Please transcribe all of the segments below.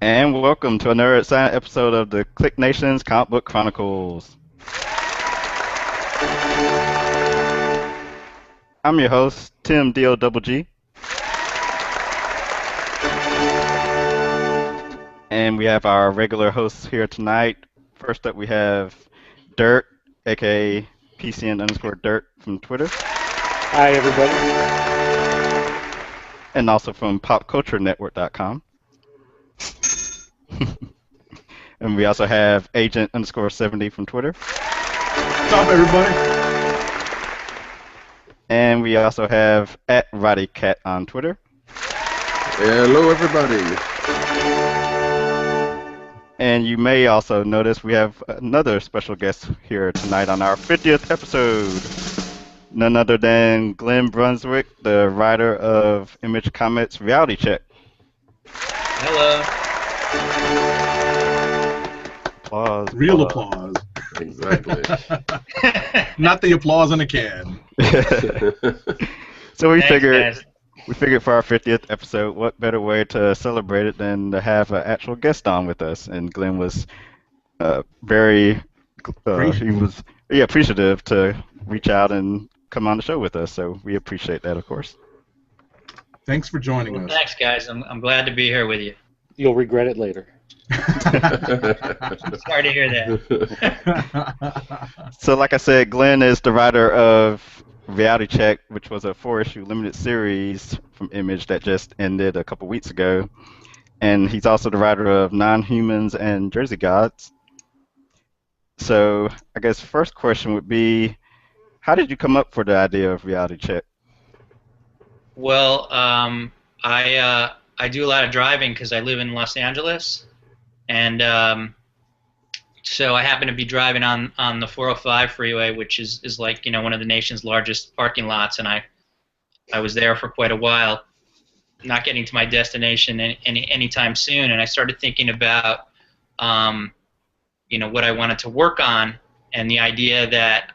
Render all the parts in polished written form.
And welcome to another exciting episode of the Click Nation's Comic Book Chronicles. I'm your host, Tim D-O-double-G. And we have our regular hosts here tonight. First up, we have Dirt, aka PCN_Dirt from Twitter. Hi, everybody. And also from PopCultureNetwork.com. And we also have Agent_70 from Twitter. What's up, everybody? And we also have @RowdyCat on Twitter. Hello, everybody. And you may also notice we have another special guest here tonight on our 50th episode. None other than Glen Brunswick, the writer of Image Comics Reality Check. Hello. Applause. Real applause. Exactly. Not the applause in a can. So we Thanks, figured guys. for our 50th episode, what better way to celebrate it than to have an actual guest on with us? And Glenn was very appreciative to reach out and come on the show with us. So we appreciate that, of course. Thanks for joining us. Thanks, guys. I'm glad to be here with you. You'll regret it later. Sorry to hear that. So like I said, Glenn is the writer of Reality Check, which was a 4-issue limited series from Image that just ended a couple weeks ago. And he's also the writer of Non-Humans and Jersey Gods. So I guess first question would be, how did you come up for the idea of Reality Check? Well, I do a lot of driving because I live in Los Angeles, and so I happen to be driving on the 405 freeway, which is like one of the nation's largest parking lots, and I was there for quite a while, not getting to my destination anytime soon, and I started thinking about what I wanted to work on, and the idea that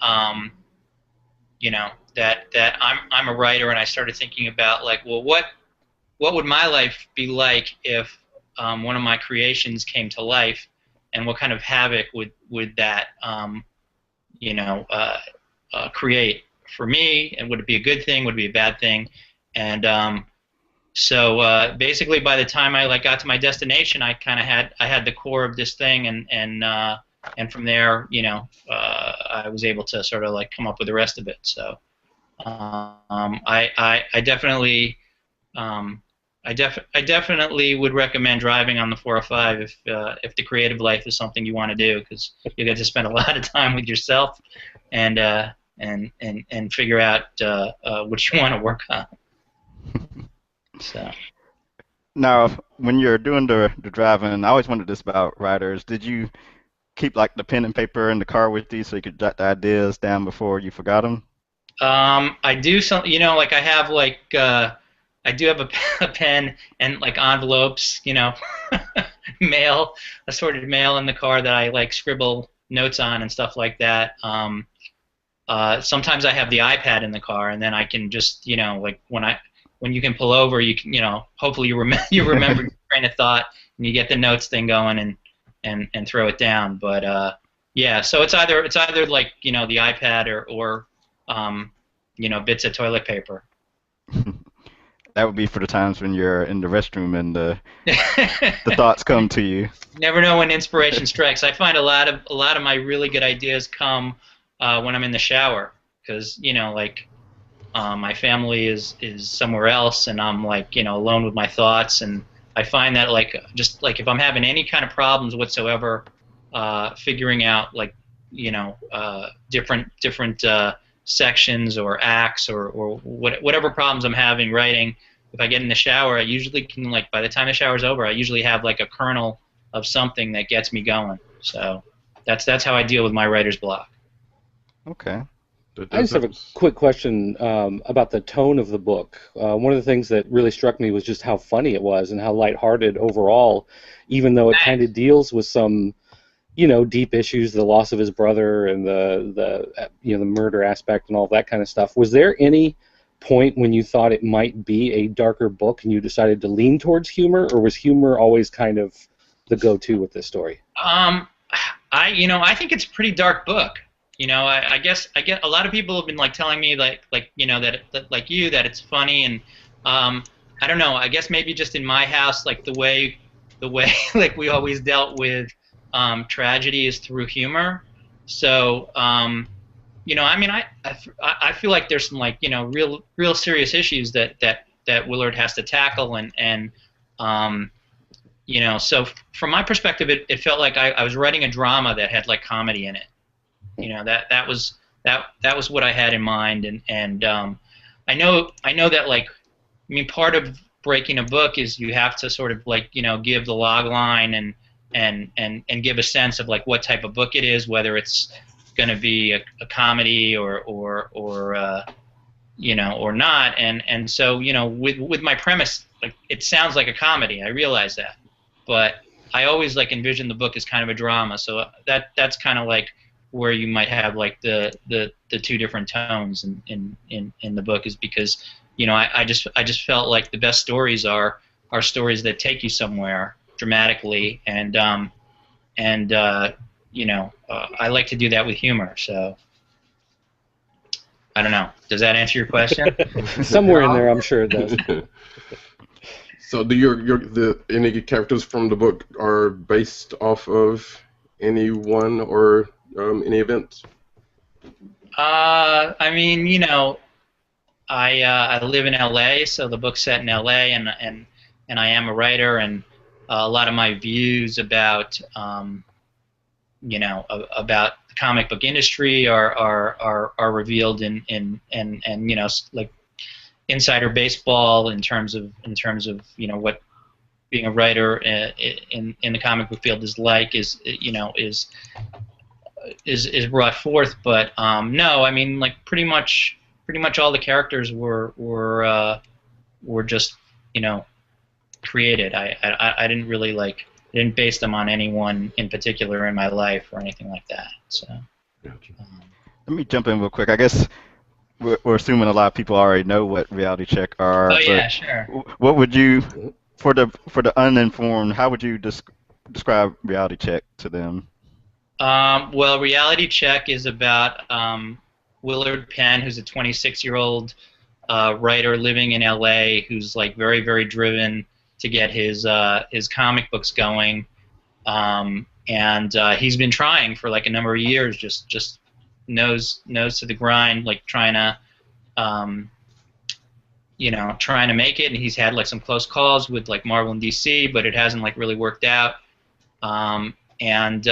that I'm a writer, and I started thinking about like, well, what would my life be like if one of my creations came to life, and what kind of havoc would that create for me, and would it be a good thing, would it be a bad thing? And so basically by the time I got to my destination, I kind of had the core of this thing, and from there I was able to sort of like come up with the rest of it. So I definitely I definitely would recommend driving on the 405 if the creative life is something you want to do, because you get to spend a lot of time with yourself and figure out what you want to work on. So. Now, when you're doing the driving, I always wondered this about writers. Did you keep like the pen and paper in the car with you so you could jot the ideas down before you forgot them? I do some, like I have like I do have a pen and like envelopes, mail, assorted mail in the car that I like scribble notes on and stuff like that. Sometimes I have the iPad in the car, and then I can just, like when you can pull over, you can, hopefully you remember your train of thought, and you get the notes thing going and throw it down. But yeah, so it's either like the iPad or bits of toilet paper. That would be for the times when you're in the restroom and the thoughts come to you. Never know when inspiration strikes. I find a lot of my really good ideas come when I'm in the shower, because my family is somewhere else, and I'm like alone with my thoughts, and I find that just if I'm having any kind of problems whatsoever, figuring out different sections or acts or whatever problems I'm having writing. If I get in the shower, I usually can, by the time the shower's over, I usually have a kernel of something that gets me going. So that's how I deal with my writer's block. Okay. I just have a quick question about the tone of the book. One of the things that really struck me was just how funny it was and how lighthearted overall, even though it kind of deals with some deep issues, the loss of his brother and the murder aspect and all that kind of stuff. Was there any point when you thought it might be a darker book and you decided to lean towards humor, or was humor always kind of the go-to with this story? I think it's a pretty dark book. I guess I get a lot of people have been like telling me that it's funny, and I don't know. I guess maybe just in my house, like the way like we always dealt with tragedy is through humor. So I feel like there's some like real serious issues that Willard has to tackle, and so from my perspective, it felt like I was writing a drama that had like comedy in it. That was what I had in mind, and I know that like part of breaking a book is you have to sort of like give the log line and give a sense of like what type of book it is, whether it's going to be a comedy or not, and so with my premise, like it sounds like a comedy. I realize that, but I always like envision the book as kind of a drama, so that's kind of like where you might have like the two different tones in the book, is because I just felt like the best stories are stories that take you somewhere dramatically, and I like to do that with humor. So I don't know. Does that answer your question? Somewhere in there, I'm sure it does. So, do any characters from the book are based off of anyone or any events? I live in LA, so the book's set in LA, and I am a writer, and a lot of my views about about the comic book industry are revealed in like insider baseball in terms of what being a writer in the comic book field is like, is brought forth. But no, like pretty much all the characters were just created. I didn't really didn't base them on anyone in particular in my life or anything like that. So Gotcha. Let me jump in real quick. I guess we're assuming a lot of people already know what reality check are. oh yeah, sure. What would you, for the uninformed, how would you describe reality check to them? Well, reality check is about Willard Penn, who's a 26-year-old writer living in LA, who's like very, very driven to get his comic books going, and he's been trying for like a number of years, just nose to the grind, like trying to make it. And he's had like some close calls with like Marvel and DC, but it hasn't like really worked out. And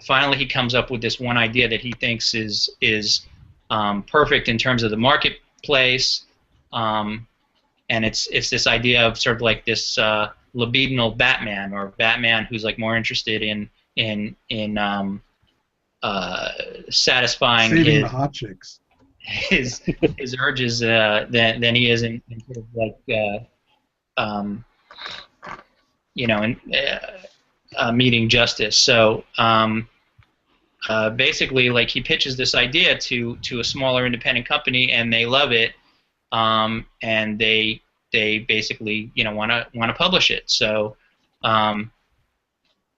finally, he comes up with this one idea that he thinks is perfect in terms of the marketplace. And it's this idea of sort of like this libidinal Batman, or Batman who's like more interested in satisfying Saving the hot chicks. his urges than he is in sort of like meeting justice. So basically, like he pitches this idea to a smaller independent company, and they love it. And they basically want to publish it. So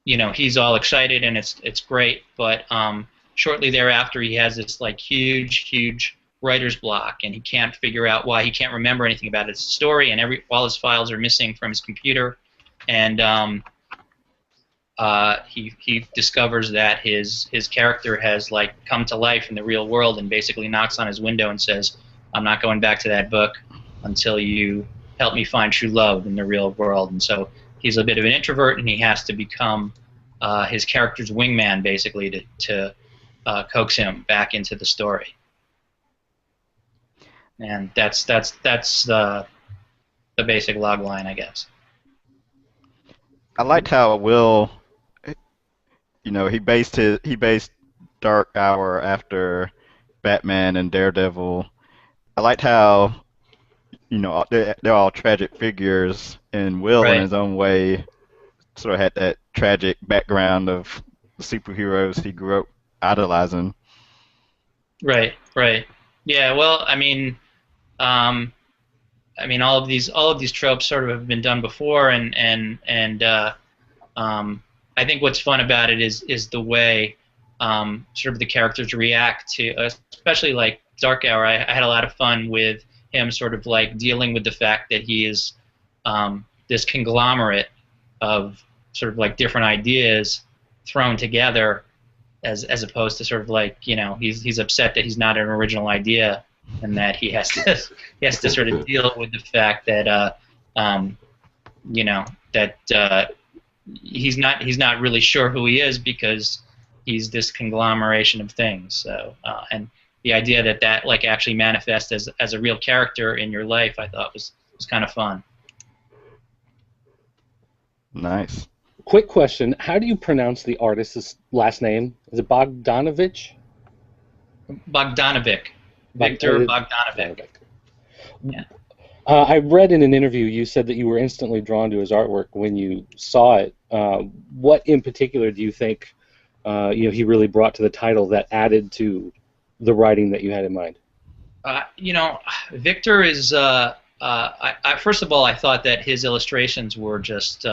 he's all excited, and it's great. But shortly thereafter, he has this like huge writer's block, and he can't figure out why. He can't remember anything about his story, and all his files are missing from his computer. And he discovers that his character has like come to life in the real world, and basically knocks on his window and says, "I'm not going back to that book until you help me find true love in the real world." And so he's a bit of an introvert, and he has to become his character's wingman, basically, to coax him back into the story. And that's the basic log line, I guess. I liked how Will, he based Dark Hour after Batman and Daredevil. I liked how, they're all tragic figures, and Will, Right. in his own way, sort of had that tragic background of the superheroes he grew up idolizing. Right. Yeah. Well, all of these tropes sort of have been done before, and I think what's fun about it is the way sort of the characters react to, especially like Dark Hour. I had a lot of fun with him sort of like dealing with the fact that he is this conglomerate of sort of like different ideas thrown together, as opposed to sort of like, you know, he's upset that he's not an original idea, and that he has to sort of deal with the fact that you know, that he's not really sure who he is, because he's this conglomeration of things. So and the idea that like actually manifests as a real character in your life, I thought was kind of fun. Nice. Quick question: how do you pronounce the artist's last name? Is it Bogdanovich? Bogdanovic. Victor Bogdanovic. Yeah. I read in an interview you said that you were instantly drawn to his artwork when you saw it. What in particular do you think he really brought to the title that added to the writing that you had in mind? You know, Victor is. First of all, I thought that his illustrations were just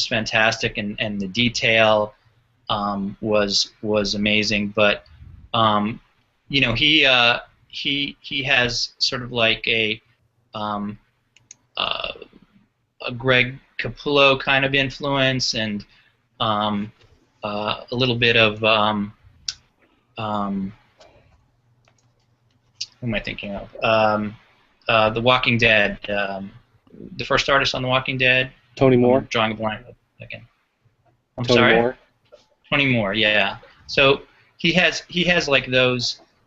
fantastic, and the detail was amazing. But you know, he has sort of like a Greg Capullo kind of influence, and a little bit of who am I thinking of? The Walking Dead. The first artist on The Walking Dead. Tony Moore. I'm drawing a blank again. I'm Tony sorry. Moore. Tony Moore. Yeah. So he has like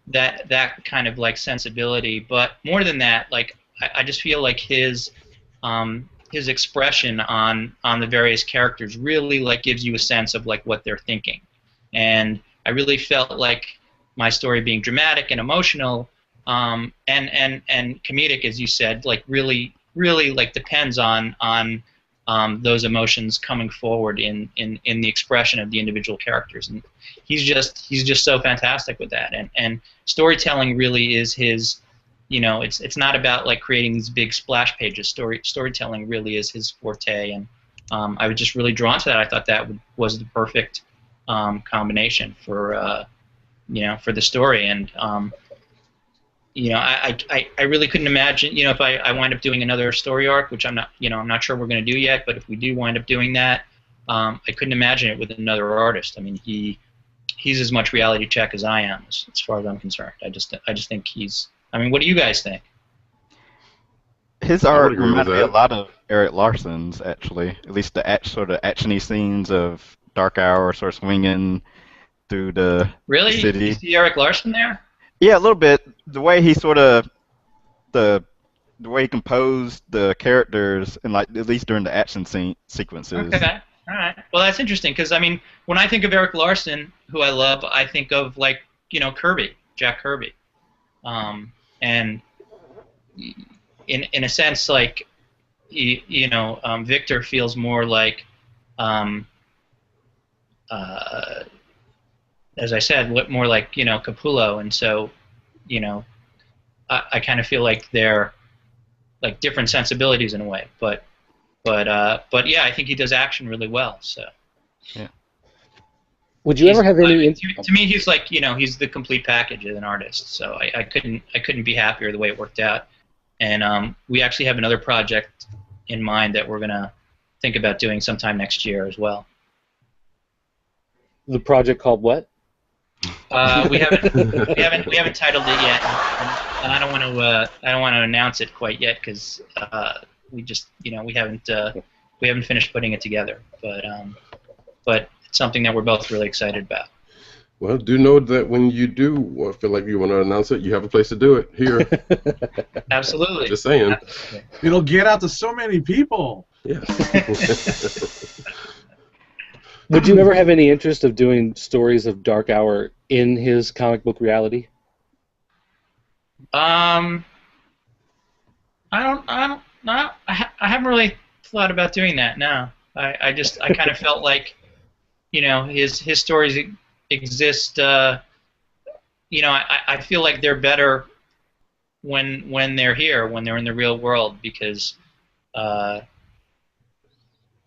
that kind of like sensibility, but more than that, like I just feel like his expression on the various characters really like gives you a sense of like what they're thinking, and I really felt like my story being dramatic and emotional, and comedic, as you said, like really like depends on those emotions coming forward in the expression of the individual characters, and he's just so fantastic with that, and storytelling really is his. You know, it's not about like creating these big splash pages. Storytelling really is his forte, and I was just really drawn to that. I thought that was the perfect combination for for the story, and you know, I really couldn't imagine, you know, if I wind up doing another story arc, which I'm not sure we're going to do yet, but if we do wind up doing that, I couldn't imagine it with another artist. I mean, he's as much reality check as I am, as far as I'm concerned. I just think he's. I mean, what do you guys think? His art reminds me a lot of Eric Larson's, actually. At least the sort of actiony scenes of Dark Hour, sort of swinging through the city. Do you see Eric Larson there? Yeah, a little bit. The way he sort of the way he composed the characters, and like at least during the action sequences. Okay, all right. Well, that's interesting, because I mean, when I think of Eric Larson, who I love, I think of like, you know, Kirby, Jack Kirby. And in a sense, like, Victor feels more like, as I said, more like, you know, Capullo, and so, you know, I kind of feel like they're like different sensibilities in a way, but yeah, I think he does action really well. So. Yeah. Would you ever have any? To me, he's like, you know, he's the complete package as an artist. So I couldn't be happier the way it worked out. And we actually have another project in mind that we're gonna think about doing sometime next year as well. The project called what? We haven't titled it yet, and I don't want to announce it quite yet, because we just, you know, we haven't finished putting it together. But something that we're both really excited about. Well, do know that when you do feel like you want to announce it, you have a place to do it here. Absolutely. Just saying. Absolutely. It'll get out to so many people. Yeah. Would you ever have any interest of doing stories of Dark Hour in his comic book reality? I haven't really thought about doing that. No. I kind of felt like, you know, his stories exist. You know, I feel like they're better when they're here, when they're in the real world, because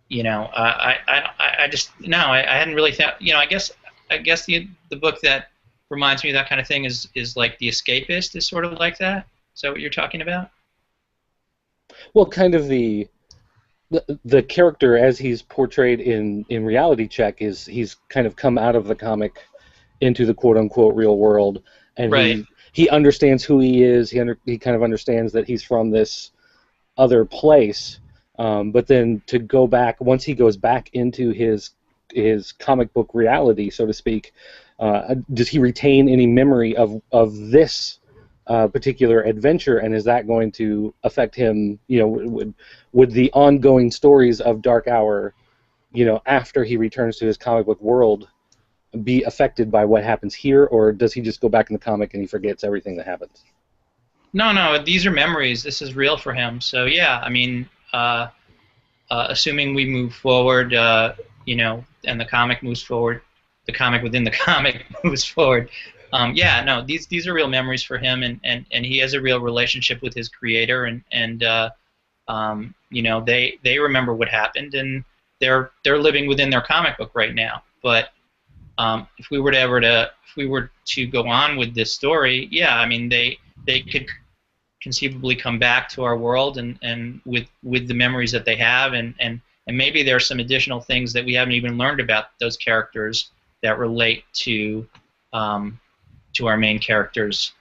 you know, I I just no, I hadn't really thought. You know, I guess the book that reminds me of that kind of thing is like The Escapist is sort of like that. Is that what you're talking about? Well, kind of the character as he's portrayed in Reality Check is he's kind of come out of the comic into the quote unquote real world, and right. he understands who he is. He kind of understands that he's from this other place, but then to go back once he goes back into his comic book reality, so to speak, does he retain any memory of this particular adventure, and is that going to affect him? You know, would the ongoing stories of Dark Hour, you know, after he returns to his comic book world, be affected by what happens here, or does he just go back in the comic and he forgets everything that happens? No, these are memories. This is real for him. So yeah, I mean, assuming we move forward, you know, and the comic moves forward, the comic within the comic moves forward. Yeah, no, these are real memories for him, and he has a real relationship with his creator, and you know, they remember what happened, and they're living within their comic book right now. But if we were to go on with this story, yeah, I mean, they could conceivably come back to our world and with the memories that they have, and maybe there are some additional things that we haven't even learned about those characters that relate to our main characters,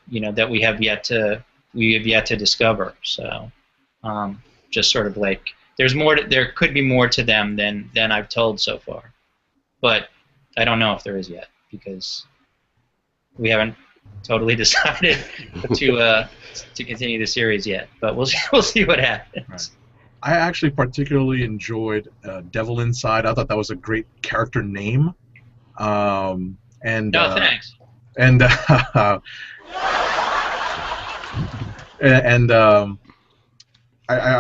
you know, that we have yet to discover. So just sort of like there could be more to them than I've told so far, but I don't know if there is yet because we haven't totally decided to continue the series yet. But we'll see what happens. Right. I actually particularly enjoyed Devil Inside. I thought that was a great character name. Thanks. And I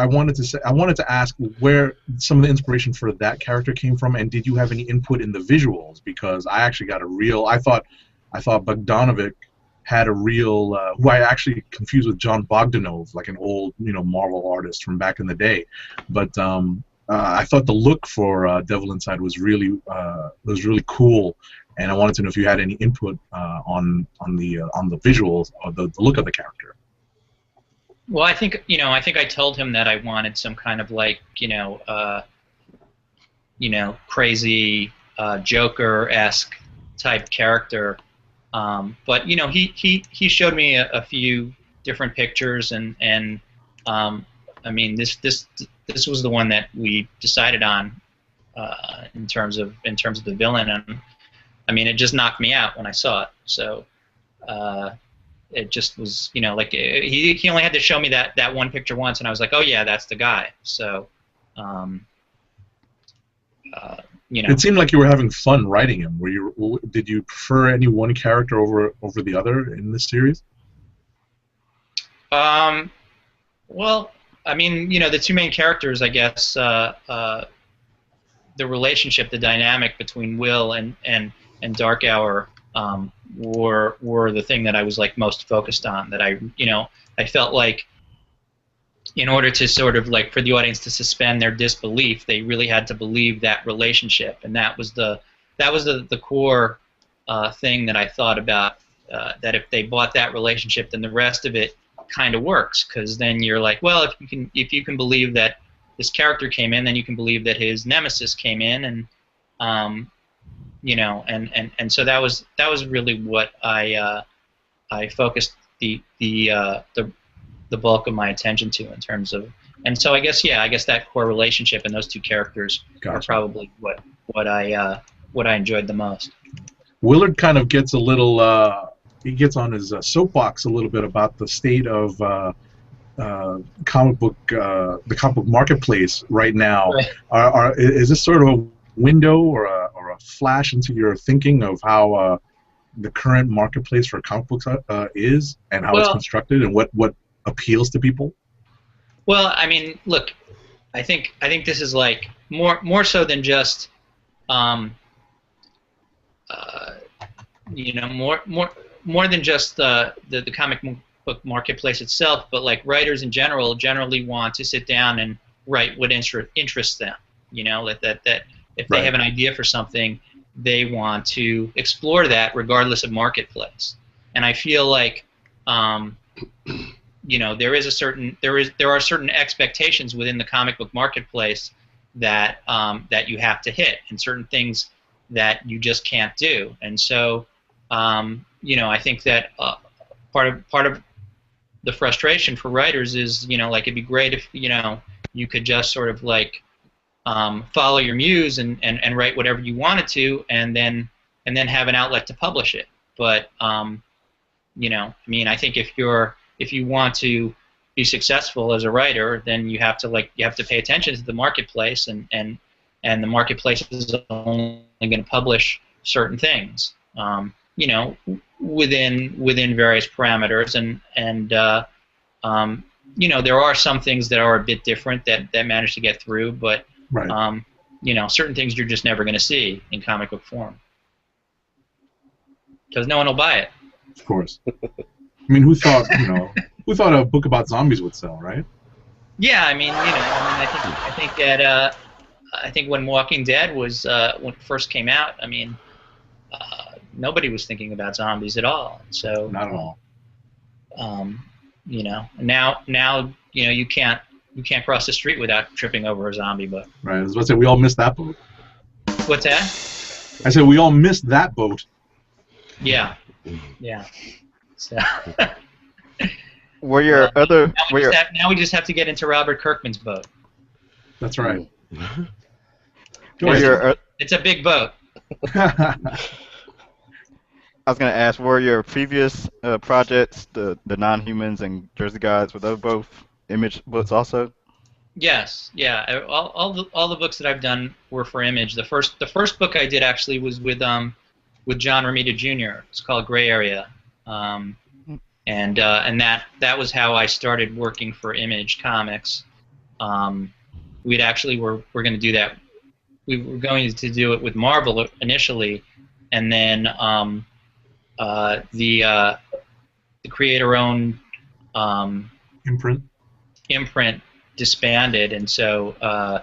wanted to ask where some of the inspiration for that character came from, and did you have any input in the visuals? Because I actually got I thought Bogdanovic had a real who I actually confused with John Bogdanove, like an old, you know, Marvel artist from back in the day. But I thought the look for Devil Inside was really cool, and I wanted to know if you had any input on the visuals or the look of the character. Well, I think I told him that I wanted some kind of like crazy Joker-esque type character. But you know, he showed me a few different pictures, and I mean, this was the one that we decided on in terms of the villain, and I mean, it just knocked me out when I saw it. So it just was, you know, like he only had to show me that one picture once, and I was like, oh yeah, that's the guy. So you know, it seemed like you were having fun writing him. Did you prefer any one character over the other in this series? Well, I mean, you know, the two main characters, I guess, the relationship, the dynamic between Will and Dark Hour were the thing that I was like most focused on. That I felt like in order to sort of like for the audience to suspend their disbelief, they really had to believe that relationship, and that was the core thing that I thought about. That if they bought that relationship, then the rest of it kind of works, because then you're like, well, if you can believe that this character came in, then you can believe that his nemesis came in, and you know, and so that was really what I focused the bulk of my attention to in terms of, and so I guess that core relationship and those two characters are probably what I enjoyed the most. Willard kind of gets a little he gets on his soapbox a little bit about the state of the comic book marketplace right now. Right. Is this sort of a window or a flash into your thinking of how the current marketplace for comic books is, and how it's constructed, and what appeals to people? Well, I mean, look, I think this is like more so than just you know, more than just the comic book marketplace itself, but like writers in generally want to sit down and write what interests them. You know, that if they Right. have an idea for something, they want to explore that regardless of marketplace. And I feel like, you know, there are certain expectations within the comic book marketplace that that you have to hit, and certain things that you just can't do. And so, you know, I think that part of the frustration for writers is, you know, like it'd be great if, you know, you could just sort of like follow your muse and write whatever you wanted to, and then have an outlet to publish it. But you know, I mean, I think if you want to be successful as a writer, then you have to pay attention to the marketplace, and the marketplace is only going to publish certain things, you know, within various parameters, and you know, there are some things that are a bit different that manage to get through, but Right. you know, certain things you're just never going to see in comic book form because no one will buy it. Of course. I mean, who thought a book about zombies would sell, right? Yeah, I mean, you know, I think when Walking Dead was when it first came out, I mean, nobody was thinking about zombies at all. So Not at all. you know, now you know, you can't cross the street without tripping over a zombie book. Right. I was about to say we all missed that boat. What's that? I said we all missed that boat. Yeah. Yeah. So Were your other now we just have to get into Robert Kirkman's boat. That's right. were your It's a big boat. I was gonna ask, were your previous projects, the Non-Humans and Jersey Guys, were those both Image books also? Yes, yeah. All the books that I've done were for Image. The first book I did actually was with John Romita Jr. It's called Gray Area, and that was how I started working for Image Comics. We'd actually were going to do that. We were going to do it with Marvel initially, and then the creator-owned imprint disbanded, and so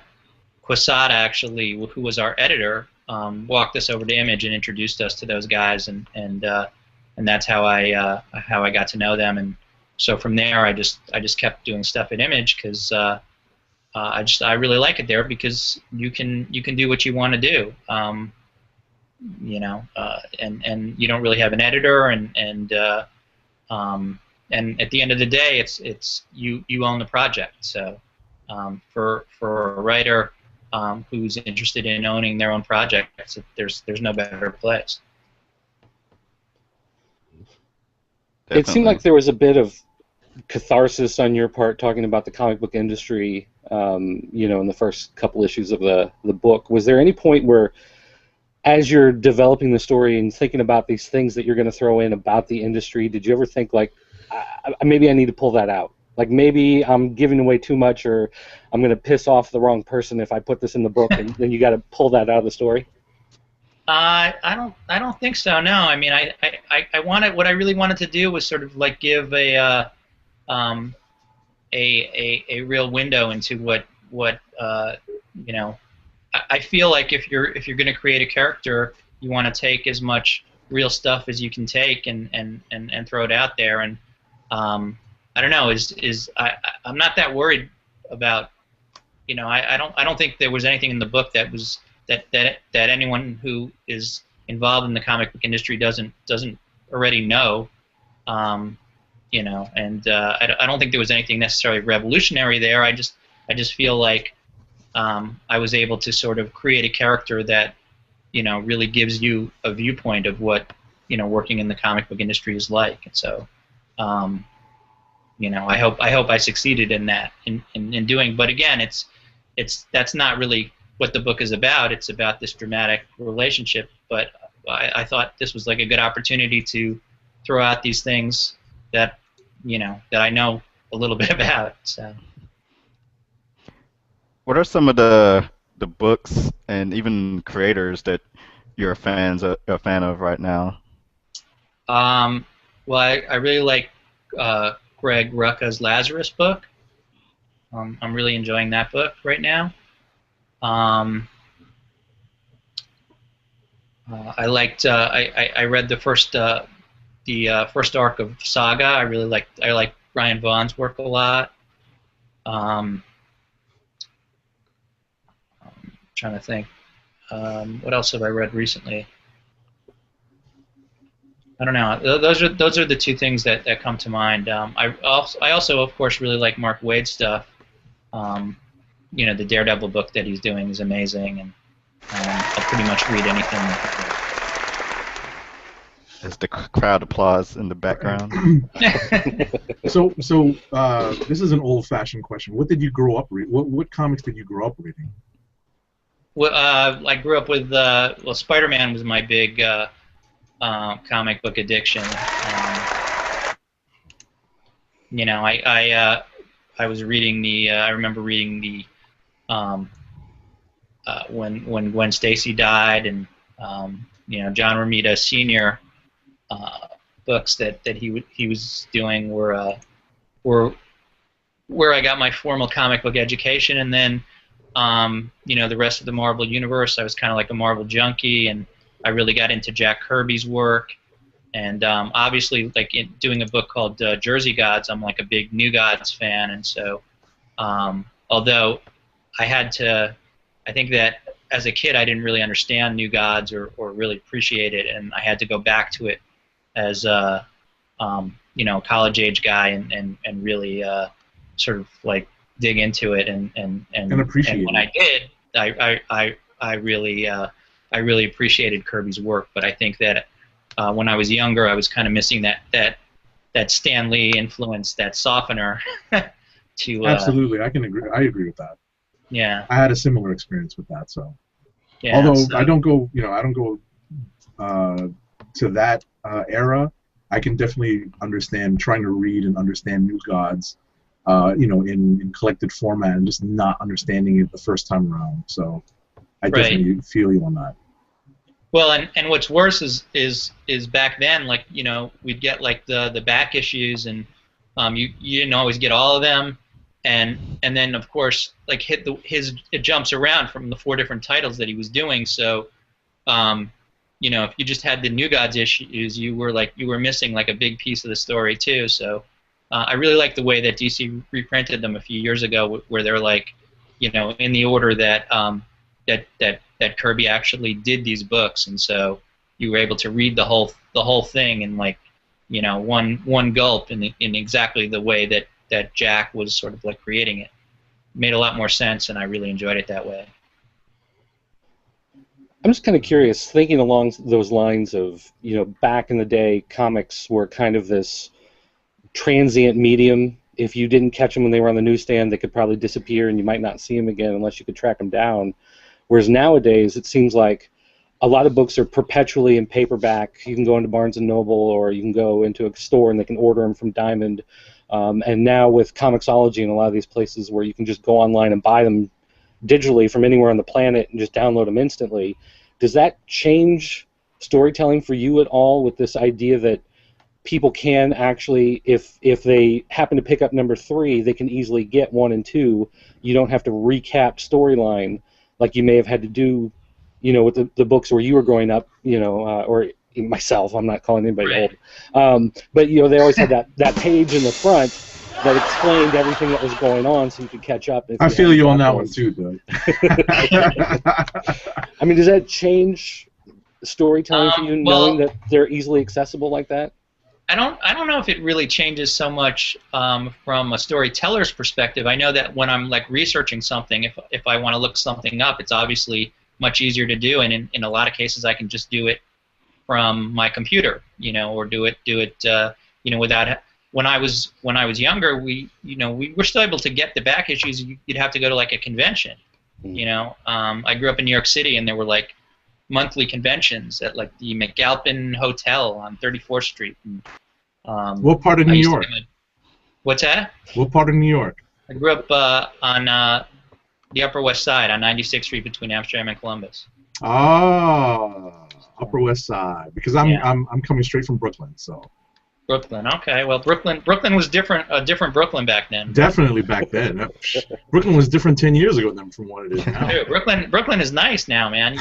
Quesada actually, who was our editor, walked us over to Image and introduced us to those guys, and that's how I got to know them, and so from there I just kept doing stuff at Image because I really like it there because you can do what you want to do, you know, and you don't really have an editor, and at the end of the day, it's you own the project. So for a writer who's interested in owning their own project, there's no better place. Definitely. It seemed like there was a bit of catharsis on your part talking about the comic book industry, you know, in the first couple issues of the book. Was there any point where, as you're developing the story and thinking about these things that you're going to throw in about the industry, did you ever think, like, maybe I need to pull that out? Like, maybe I'm giving away too much, or I'm going to piss off the wrong person if I put this in the book, and then you got to pull that out of the story? I don't think so. No, I mean, I wanted, what I really wanted to do was sort of like give a real window into what you know. I feel like if you're going to create a character, you want to take as much real stuff as you can take and throw it out there. And I don't know. I'm not that worried about, you know. I don't think there was anything in the book that was that anyone who is involved in the comic book industry doesn't already know. You know, and I don't think there was anything necessarily revolutionary there. I just feel like I was able to sort of create a character that, you know, really gives you a viewpoint of what, you know, working in the comic book industry is like. And so, you know, I hope I succeeded in that in doing. But again, that's not really what the book is about. It's about this dramatic relationship. But I thought this was like a good opportunity to throw out these things that, you know, that I know a little bit about. So. What are some of the books and even creators that you're a fan of right now? Well, I really like Greg Rucka's Lazarus book. I'm really enjoying that book right now. Um, I liked. I read the first arc of Saga. I like Brian Vaughn's work a lot. Um, I'm trying to think. What else have I read recently? I don't know. Those are the two things that come to mind. I also of course really like Mark Waid's stuff. The Daredevil book that he's doing is amazing, and I'll pretty much read anything. As the crowd applause in the background. So this is an old-fashioned question. What did you grow up reading? What comics did you grow up reading? Well, I grew up with Spider-Man was my big comic book addiction. I was reading I remember reading the when Gwen Stacy died, and John Romita Sr. Books that he was doing were where I got my formal comic book education, and then the rest of the Marvel universe. I was kind of like a Marvel junkie, and I really got into Jack Kirby's work, and obviously, like doing a book called Jersey Gods, I'm like a big New Gods fan, and so although I think that as a kid I didn't really understand New Gods or really appreciate it, and I had to go back to it as a college age guy and really sort of like dig into it and appreciate and when it. I did, I really appreciated Kirby's work, but I think that when I was younger, I was kind of missing that Stan Lee influence, that softener. Absolutely, I agree with that. Yeah. I had a similar experience with that. So, yeah, although I don't go to that era, I can definitely understand trying to read and understand New Gods, in collected format and just not understanding it the first time around. So, I definitely feel you on that. Well, and what's worse is back then, like we'd get like the back issues, and you didn't always get all of them, and then of course like it jumps around from the 4 different titles that he was doing. So, if you just had the New Gods issues, you were missing like a big piece of the story too. So, I really like the way that DC reprinted them a few years ago, where they're like, in the order that that Kirby actually did these books, and so you were able to read the whole thing in like one gulp in exactly the way that Jack was sort of like creating it. Made a lot more sense, and I really enjoyed it that way. I'm just kind of curious, thinking along those lines of, back in the day, comics were kind of this transient medium. If you didn't catch them when they were on the newsstand, they could probably disappear, and you might not see them again unless you could track them down. Whereas nowadays, it seems like a lot of books are perpetually in paperback. You can go into Barnes & Noble, or you can go into a store and they can order them from Diamond. And now with Comixology and a lot of these places where you can just go online and buy them digitally from anywhere on the planet and just download them instantly, does that change storytelling for you at all, with this idea that people can actually, if they happen to pick up number 3, they can easily get 1 and 2. You don't have to recap storyline like you may have had to do, with the books where you were growing up, or myself. I'm not calling anybody old. But they always had that page in the front that explained everything that was going on, so you could catch up. I feel you on that one too, Doug. I mean, does that change storytelling for you, knowing that they're easily accessible like that? I don't know if it really changes so much from a storyteller's perspective. I know that when I'm like researching something, if I want to look something up, it's obviously much easier to do, and in a lot of cases I can just do it from my computer, or do it without. When I was younger, we were still able to get the back issues. You'd have to go to like a convention. I grew up in New York City, and there were like monthly conventions at like the McAlpin Hotel on 34th Street. And, what part of New York? What's that? What part of New York? I grew up on the Upper West Side on 96th Street between Amsterdam and Columbus. Ah, Upper West Side. Because I'm coming straight from Brooklyn, so. Brooklyn. Okay. Well, Brooklyn was different. A different Brooklyn back then. Definitely back then. Brooklyn was different 10 years ago than from what it is now. Dude, Brooklyn is nice now, man.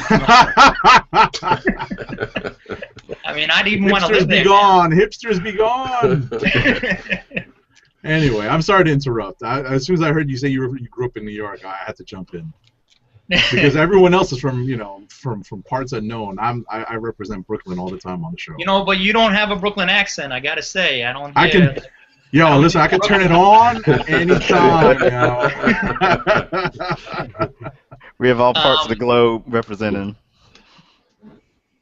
I mean, I'd even want to live there. Hipsters be gone. Anyway, I'm sorry to interrupt. As soon as I heard you say you grew up in New York, I had to jump in because everyone else is from from parts unknown. I represent Brooklyn all the time on the show. But you don't have a Brooklyn accent. I gotta say, I don't. Listen, I can turn it on at any time. We have all parts of the globe represented.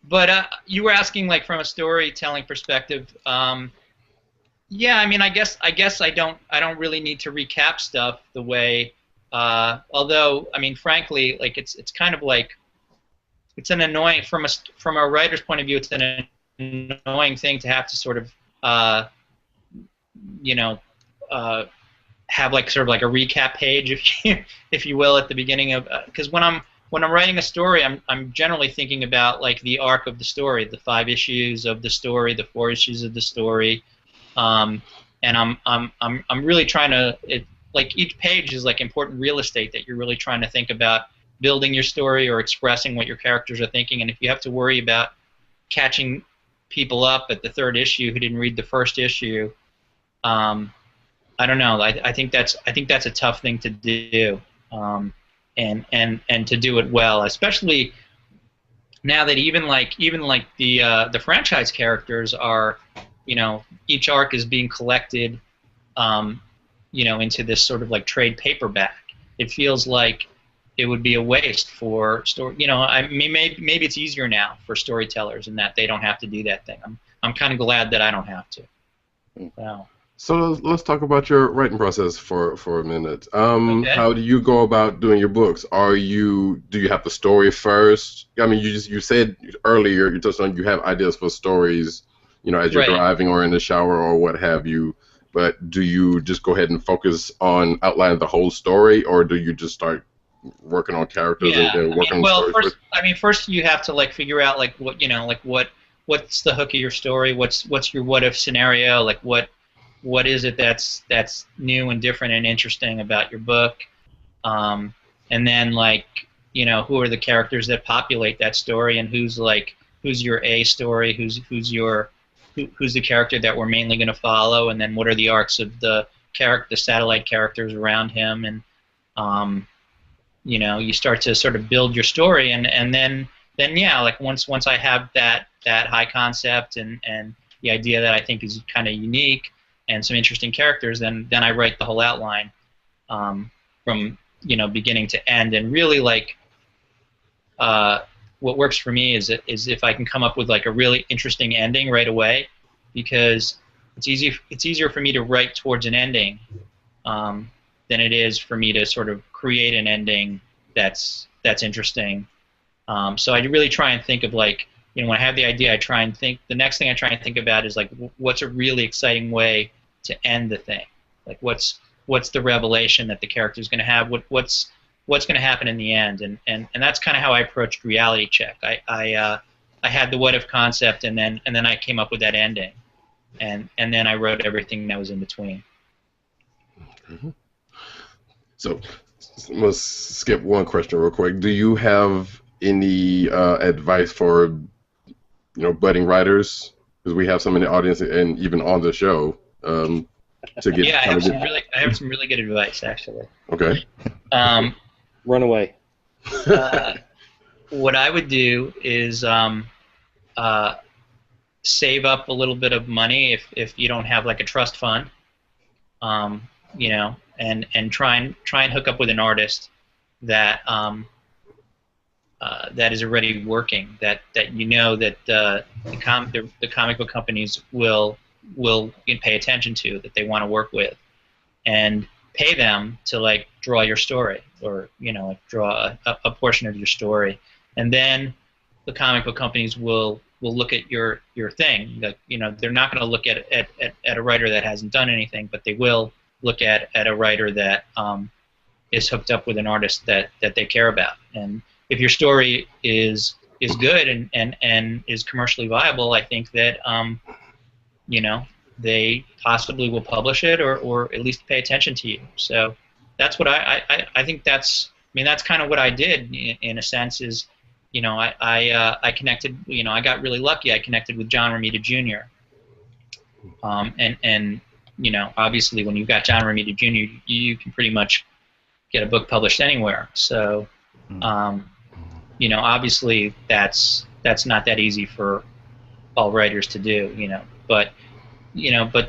But you were asking like from a storytelling perspective. Yeah, I mean, I guess I don't really need to recap stuff the way. Although, I mean, frankly, like it's kind of like it's an annoying from a writer's point of view. It's an annoying thing to have to sort of have like sort of like a recap page, if you will, at the beginning of because when I'm writing a story, I'm generally thinking about like the arc of the story, the 5 issues of the story, the 4 issues of the story. And I'm really trying to like each page is like important real estate that you're really trying to think about building your story or expressing what your characters are thinking. And if you have to worry about catching people up at the 3rd issue who didn't read the 1st issue, I don't know. I think that's a tough thing to do, and to do it well, especially now that even like the franchise characters are. Each arc is being collected, into this sort of like trade paperback. It feels like it would be a waste for story. I mean, maybe it's easier now for storytellers in that they don't have to do that thing. I'm kind of glad that I don't have to. Wow. So let's talk about your writing process for a minute. Okay. How do you go about doing your books? Do you have the story first? I mean, you said earlier, you touched on you have ideas for stories. As you're driving or in the shower or what have you, but do you just go ahead and focus on outlining the whole story, or do you just start working on characters and working on stories? First you have to like figure out like what what's the hook of your story, what's your what if scenario, like what is it that's new and different and interesting about your book, and then like who are the characters that populate that story, and who's your A story, who's the character that we're mainly going to follow, and then what are the arcs of the satellite characters around him, and you start to sort of build your story, and then like once I have that high concept and the idea that I think is kind of unique and some interesting characters, then I write the whole outline from beginning to end, and really like what works for me is if I can come up with like a really interesting ending right away, because it's easier for me to write towards an ending than it is for me to sort of create an ending that's interesting. So I really try and think of like when I have the idea, the next thing I try and think about is like what's a really exciting way to end the thing, like what's the revelation that the character is going to have, what's going to happen in the end, and that's kind of how I approached Reality Check. I had the what if concept, and then I came up with that ending, and then I wrote everything that was in between. Mm-hmm. So let's skip one question real quick. Do you have any advice for budding writers? Because we have some in the audience and even on the show. To get I have some really good advice actually. Okay. Run away. What I would do is save up a little bit of money if you don't have like a trust fund, and try and hook up with an artist that that is already working, that the comic book companies will pay attention to, that they want to work with, and pay them to like draw your story, or like draw a portion of your story, and then the comic book companies will look at your thing. Like, they're not going to look at a writer that hasn't done anything, but they will look at a writer that is hooked up with an artist that they care about. And if your story is good and is commercially viable, I think that they possibly will publish it or at least pay attention to you. So that's what I think that's kind of what I did in a sense is, I connected, I got really lucky. I connected with John Romita Jr. And obviously when you've got John Romita Jr., you can pretty much get a book published anywhere. So, obviously that's not that easy for all writers to do, but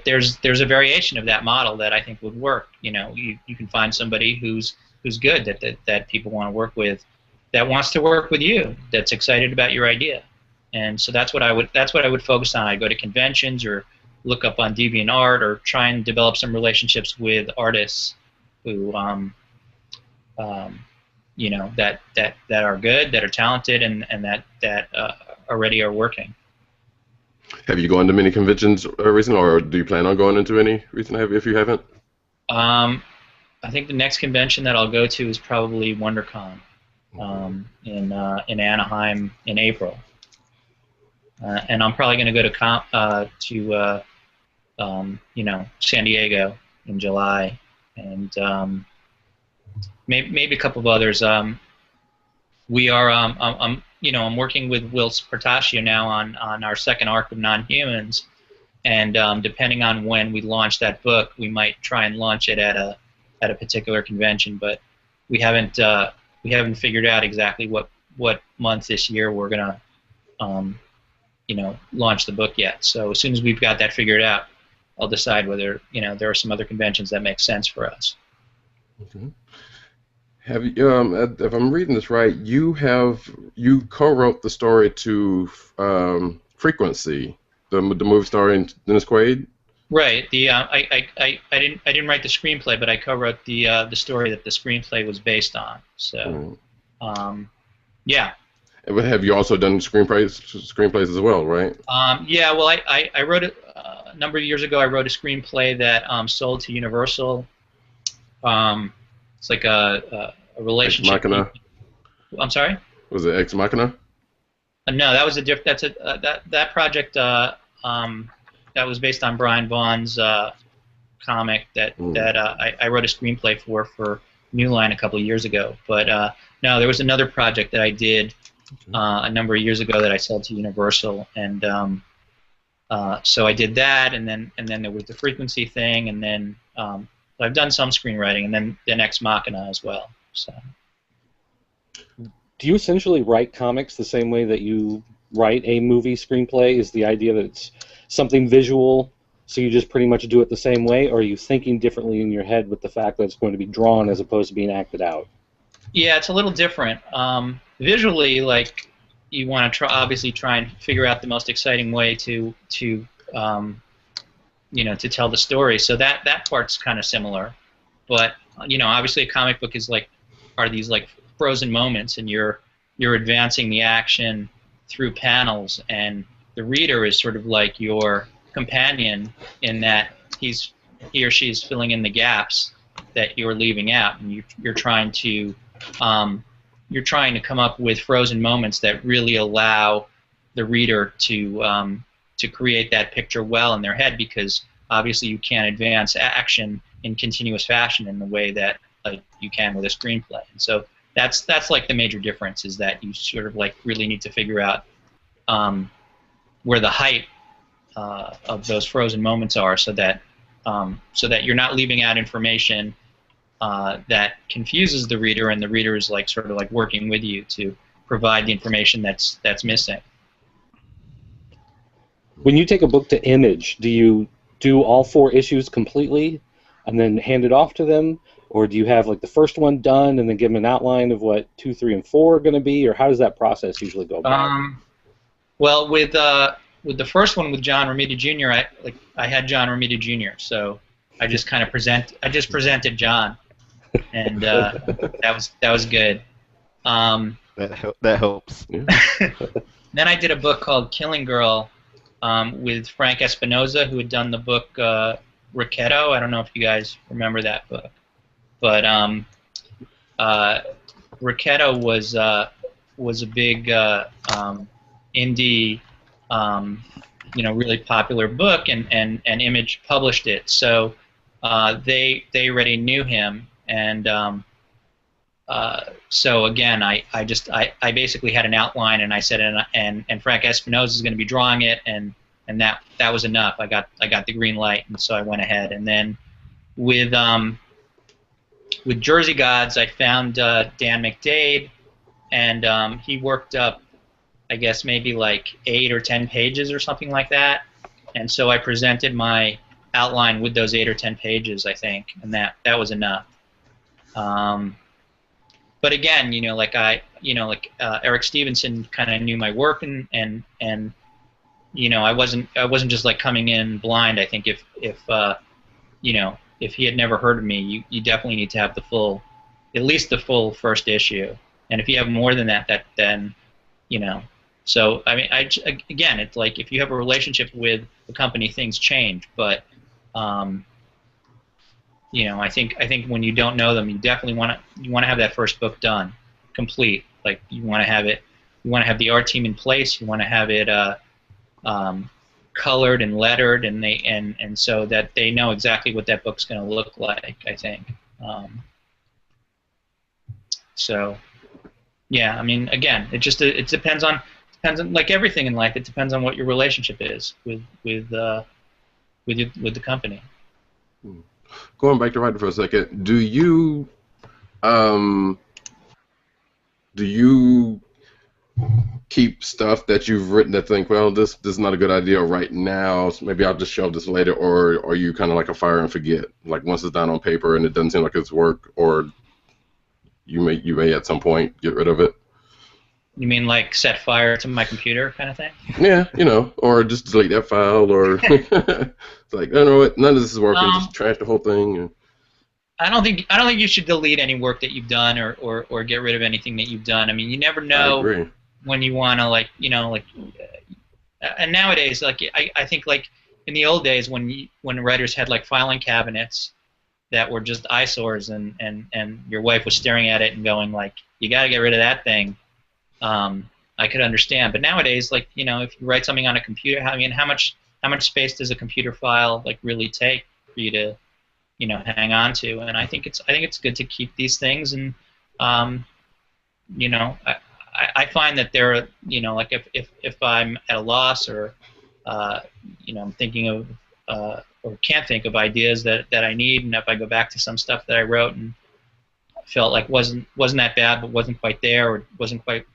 there's a variation of that model that I think would work. You can find somebody who's good that people want to work with, that wants to work with you, that's excited about your idea, and so that's what I would focus on. I go to conventions or look up on DeviantArt or try and develop some relationships with artists who that are good, that are talented, and that already are working. Have you gone to many conventions recently, or do you plan on going into any recently if you haven't? I think the next convention that I'll go to is probably WonderCon in Anaheim in April, and I'm probably going to go to San Diego in July, and maybe a couple of others. We are I'm working with Will Portacio now on our second arc of Non-Humans, and depending on when we launch that book, we might try and launch it at a particular convention. But we haven't figured out exactly what month this year we're gonna launch the book yet. So as soon as we've got that figured out, I'll decide whether there are some other conventions that make sense for us. Okay. Have you, if I'm reading this right, you co-wrote the story to Frequency, the movie starring Dennis Quaid? Right. I didn't write the screenplay, but I co-wrote the story that the screenplay was based on. So, yeah. And have you also done screenplays as well, right? Yeah. Well, I wrote it a number of years ago. I wrote a screenplay that sold to Universal. It's like a relationship. Ex Machina. I'm sorry. Was it Ex Machina? No, that was a different. That project. That was based on Brian Vaughan's comic that I wrote a screenplay for New Line a couple of years ago. But no, there was another project that I did a number of years ago that I sold to Universal, and so I did that, and then there was the Frequency thing, and then. I've done some screenwriting, and then Ex Machina as well. So. Do you essentially write comics the same way that you write a movie screenplay? Is the idea that it's something visual, so you just pretty much do it the same way, or are you thinking differently in your head with the fact that it's going to be drawn as opposed to being acted out? Yeah, it's a little different. Visually, like you want to obviously try and figure out the most exciting way to tell the story. So that part's kind of similar, but obviously a comic book are these frozen moments, and you're advancing the action through panels, and the reader is sort of like your companion in that he or she is filling in the gaps that you're leaving out, and you're trying to come up with frozen moments that really allow the reader to create that picture well in their head, because obviously you can't advance action in continuous fashion in the way that you can with a screenplay. And so that's like the major difference, is that you sort of really need to figure out where the height of those frozen moments are, so that you're not leaving out information that confuses the reader, and the reader is sort of working with you to provide the information that's missing. When you take a book to Image, do you do all 4 issues completely and then hand it off to them, or do you have the first one done and then give them an outline of what 2, 3, and 4 are going to be, or how does that process usually go about? Well, with the first one with John Romita Jr., I had John Romita Jr., so I just kind of presented John, and that was good. That helps. Then I did a book called Killing Girl with Frank Espinoza, who had done the book Ricchetto. I don't know if you guys remember that book, but Ricchetto was a big indie really popular book, and Image published it. So they already knew him, and so again, I basically had an outline, and I said, and Frank Espinosa is going to be drawing it, and that was enough. I got the green light, and so I went ahead. And then with Jersey Gods, I found Dan McDade, and he worked up, I guess, maybe like 8 or 10 pages or something like that. And so I presented my outline with those 8 or 10 pages, I think, and that was enough. But again, Eric Stevenson kind of knew my work, and I wasn't just like coming in blind. I think if he had never heard of me, you definitely need to have at least the full first issue. And if you have more than that, then So I mean, again, it's like if you have a relationship with the company, things change. But I think when you don't know them, you definitely want to have that first book done, complete. Like you want to have the art team in place. You want to have it colored and lettered, and so that they know exactly what that book's going to look like, I think. So yeah, I mean, again, it depends on like everything in life. It depends on what your relationship is with the company. Going back to writing for a second, do you keep stuff that you've written that think, well, this is not a good idea right now, so maybe I'll just shelve this later, or are you kind of like a fire and forget? Like once it's down on paper and it doesn't seem like it's work, or you may at some point get rid of it? You mean like set fire to my computer kind of thing? Yeah, or just delete that file, or it's like, I don't know what, none of this is working, just trash the whole thing. I don't think you should delete any work that you've done, or get rid of anything that you've done. I mean, you never know when you want to and nowadays, like I think like in the old days when writers had like filing cabinets that were just eyesores, and your wife was staring at it and going like, you got to get rid of that thing. I could understand, but nowadays, like if you write something on a computer, I mean, how much space does a computer file like really take for you to hang on to? And I think it's good to keep these things, and I find that there, like if I'm at a loss, or I'm thinking of or can't think of ideas that I need, and if I go back to some stuff that I wrote and felt like wasn't that bad, but wasn't quite there, or wasn't quite,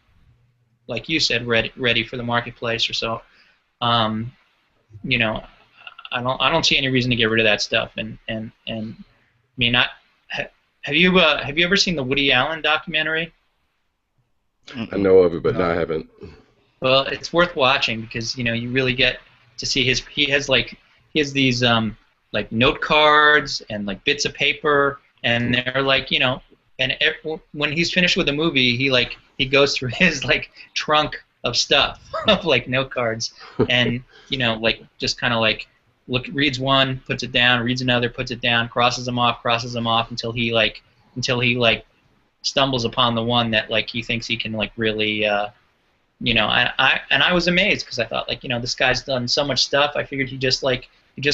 like you said, ready for the marketplace or so, I don't see any reason to get rid of that stuff. And I mean, have you ever seen the Woody Allen documentary? I know of it, but no, I haven't. Well, it's worth watching, because you really get to see he has these like note cards and like bits of paper, and they're like when he's finished with the movie, he goes through his like trunk of stuff of like note cards, and like just kind of like reads one, puts it down, reads another, puts it down, crosses them off until he stumbles upon the one that like he thinks he can like really I was amazed, because I thought like this guy's done so much stuff. I figured he just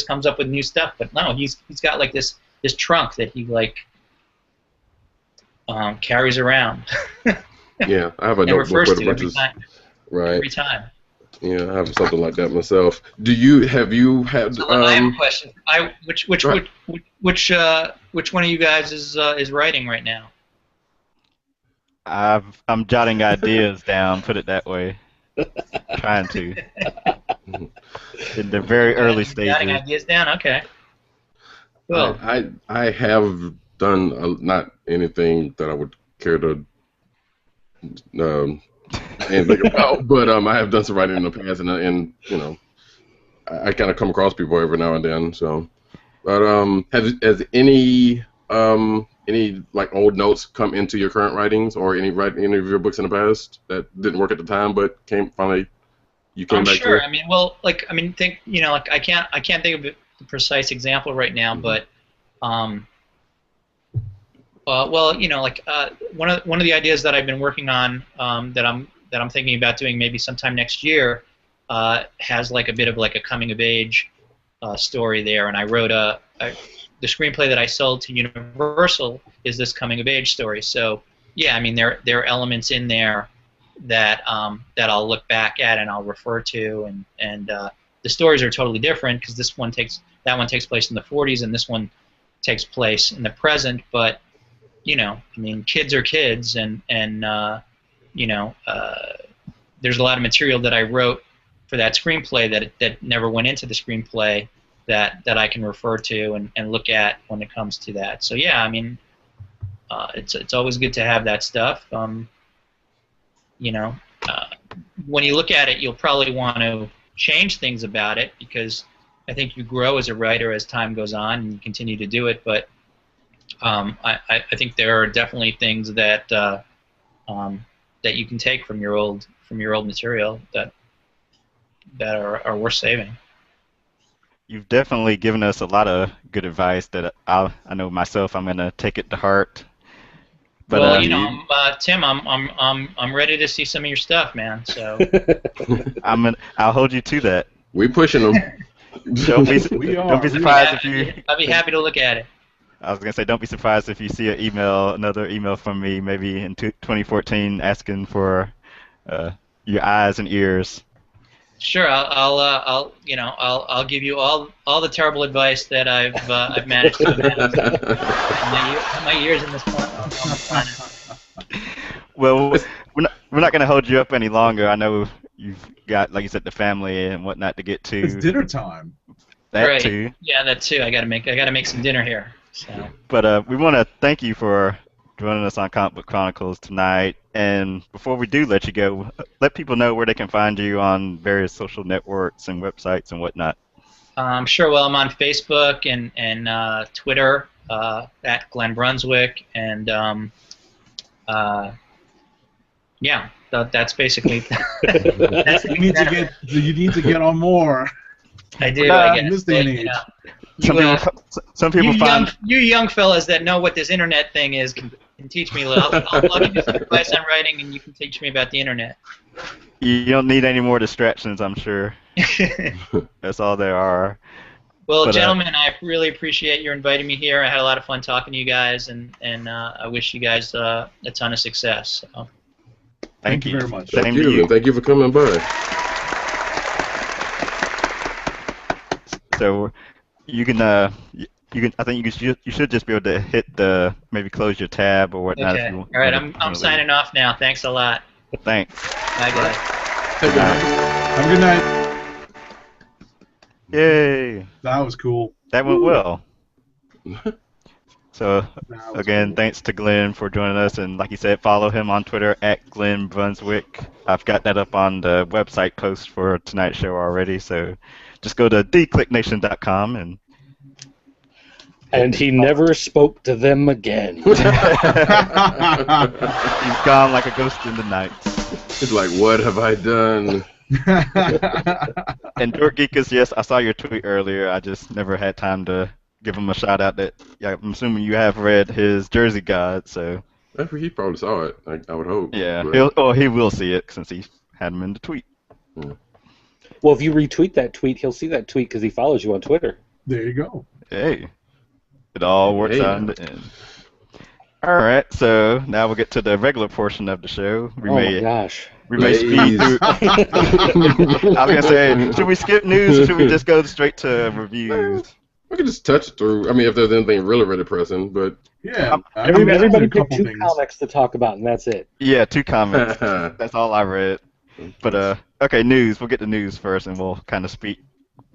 comes up with new stuff, but no, he's got like this trunk that he like carries around. Yeah, I have a notebook with a bunch of every time. Yeah, I have something like that myself. Have you had? So I have a question. Which one of you guys is writing right now? I'm jotting ideas down. Put it that way. Trying to. In the very early stages. Jotting ideas down. Okay. Cool. I have done not anything that I would care to anything about, but I have done some writing in the past, and I kind of come across people every now and then. So, but has any like old notes come into your current writings, or any of your books in the past that didn't work at the time but came back sure. to? I mean, think like I can't think of the precise example right now, but one of the ideas that I've been working on, that I'm thinking about doing maybe sometime next year, has like a bit of like a coming of age story there, and I wrote the screenplay that I sold to Universal is this coming of age story. So yeah, I mean there are elements in there that that I'll look back at and I'll refer to, and the stories are totally different because that one takes place in the 40s and this one takes place in the present. But you know, I mean, kids are kids, and you know, there's a lot of material that I wrote for that screenplay that never went into the screenplay that I can refer to and look at when it comes to that. So yeah, I mean, it's always good to have that stuff. You know, when you look at it, you'll probably want to change things about it because I think you grow as a writer as time goes on and you continue to do it. But I think there are definitely things that that you can take from your old material that are worth saving. You've definitely given us a lot of good advice that I know myself I'm gonna take it to heart. But well, you know, Tim, I'm ready to see some of your stuff, man. So I'll hold you to that. We pushing them. Don't be surprised if you. I'll be happy to look at it. I was gonna say, don't be surprised if you see another email from me, maybe in 2014, asking for your eyes and ears. Sure, I'll give you all the terrible advice that I've managed to manage my years in this planet. Well, we're not gonna hold you up any longer. I know you've got, like you said, the family and whatnot to get to. It's dinner time. That right. too. Yeah, that too. I gotta make some dinner here. So. But we want to thank you for joining us on Comic Book Chronicles tonight. And before we do let you go, let people know where they can find you on various social networks and websites and whatnot. Sure. Well, I'm on Facebook and Twitter at Glen Brunswick, and yeah, that's basically. You need to get on more. I do. I guess. In this day and age. Some people find you young fellas that know what this internet thing is can teach me a little. I'll give you some advice on writing, and you can teach me about the internet. You don't need any more distractions, I'm sure. That's all there are. Well, gentlemen, I really appreciate your inviting me here. I had a lot of fun talking to you guys, and I wish you guys a ton of success. So. Thank you very much. Thank you. Thank you for coming by. So you can I think you should just be able to hit maybe close your tab or whatnot. Okay. If you want, all right, I'm signing off now. Thanks a lot. Thanks. Bye, guys. Have a good night. Yay. That was cool. That went well. So again, thanks to Glenn for joining us, and like you said, follow him on Twitter at Glen Brunswick. I've got that up on the website post for tonight's show already, so just go to theclicknation.com and he never spoke to them again. He's gone like a ghost in the night. He's like, what have I done? And Dork Geekus, yes, I saw your tweet earlier. I just never had time to give him a shout out. That I'm assuming you have read his Jersey God, so. He probably saw it. I would hope. Yeah, he will see it since he had him in the tweet. Yeah. Well, if you retweet that tweet, he'll see that tweet because he follows you on Twitter. There you go. Hey, it all works out in the end. All right, so now we'll get to the regular portion of the show. My gosh. We may speed through. I was gonna say, should we skip news or should we just go straight to reviews? We can just touch through. I mean, if there's anything really pressing, but yeah, everybody picked two comics to talk about, and that's it. Yeah, 2 comics. That's all I read. But okay, news. We'll get to news first, and we'll kind of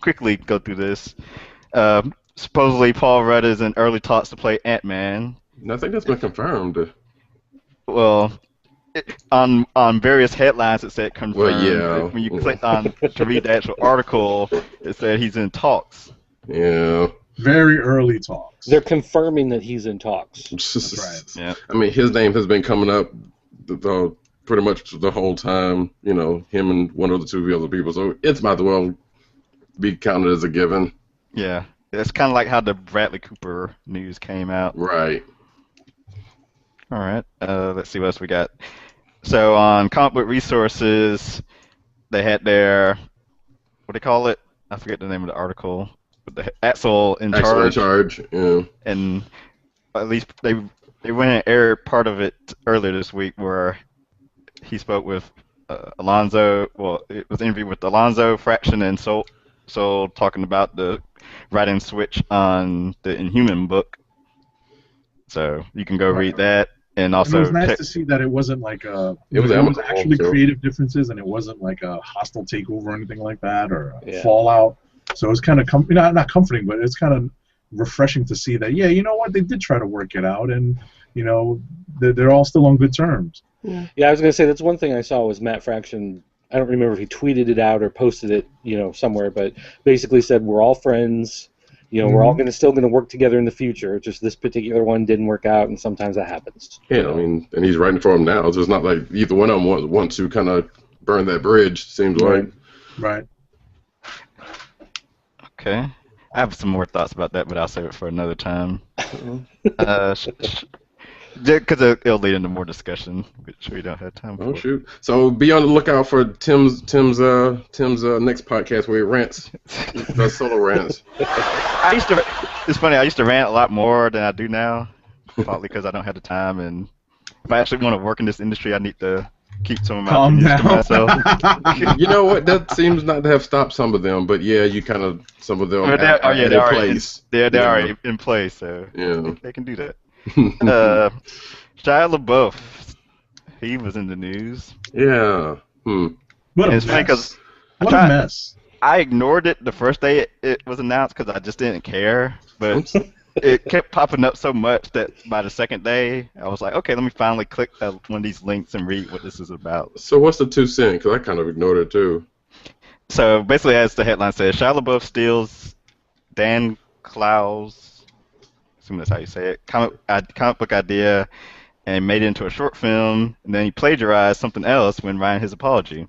quickly go through this. Supposedly, Paul Rudd is in early talks to play Ant-Man. I think that's been confirmed. Well, on various headlines it said confirmed. Well, yeah. When you clicked on to read the actual article, it said he's in talks. Yeah. Very early talks. They're confirming that he's in talks. That's right. Yeah. I mean, his name has been coming up pretty much the whole time. You know, him and one of the 2 other people. So it's might as well be counted as a given. Yeah. It's kind of like how the Bradley Cooper news came out. Right. All right. Let's see what else we got. So on Comic Book Resources, they had their what do you call it? I forget the name of the article. But the Axel in Actually, in charge, charge. Yeah. and at least they went and aired part of it earlier this week where he spoke with Alonzo. Well, it was an interview with Alonzo, Fraction, and Soul talking about the writing switch on the Inhuman book. So you can go read that, and And it was also nice check. to see that it wasn't like a. It was there was amicable, actually so- creative differences, and it wasn't like a hostile takeover or anything like that, or a Yeah. fallout. So it was kind of not comforting, but it's kind of refreshing to see that. Yeah, you know what? They did try to work it out, and you know they're all still on good terms. Yeah, I was gonna say that's one thing I saw was Matt Fraction. I don't remember if he tweeted it out or posted it, somewhere, but basically said we're all friends. We're all still gonna work together in the future. Just this particular one didn't work out, and sometimes that happens. Yeah, I mean, and he's writing for him now, so it's not like either one of them want to kind of burn that bridge, seems like. Right. Okay. I have some more thoughts about that, but I'll save it for another time. Because it'll lead into more discussion, which we don't have time for. Oh shoot! So be on the lookout for Tim's next podcast where he rants, does solo rants. It's funny. I used to rant a lot more than I do now, partly because I don't have the time, and if I actually want to work in this industry, I need to keep some of my Calm opinions to down. myself. You know what? That seems not to have stopped some of them, but yeah, you kind of some of them But are in place. They're Yeah. already in place, so Yeah. they can do that. Shia LaBeouf, he was in the news. Yeah. What And a it's funny mess. because What a mess. I ignored it the first day it was announced because I just didn't care, but it kept popping up so much that by the second day, I was like, okay, let me finally click one of these links and read what this is about. So what's the 2 cents? Because I kind of ignored it too. So basically, as the headline says, Shia LaBeouf steals Dan Clowes, assume that's how you say it, comic book idea and made it into a short film, and then he plagiarized something else when writing his apology.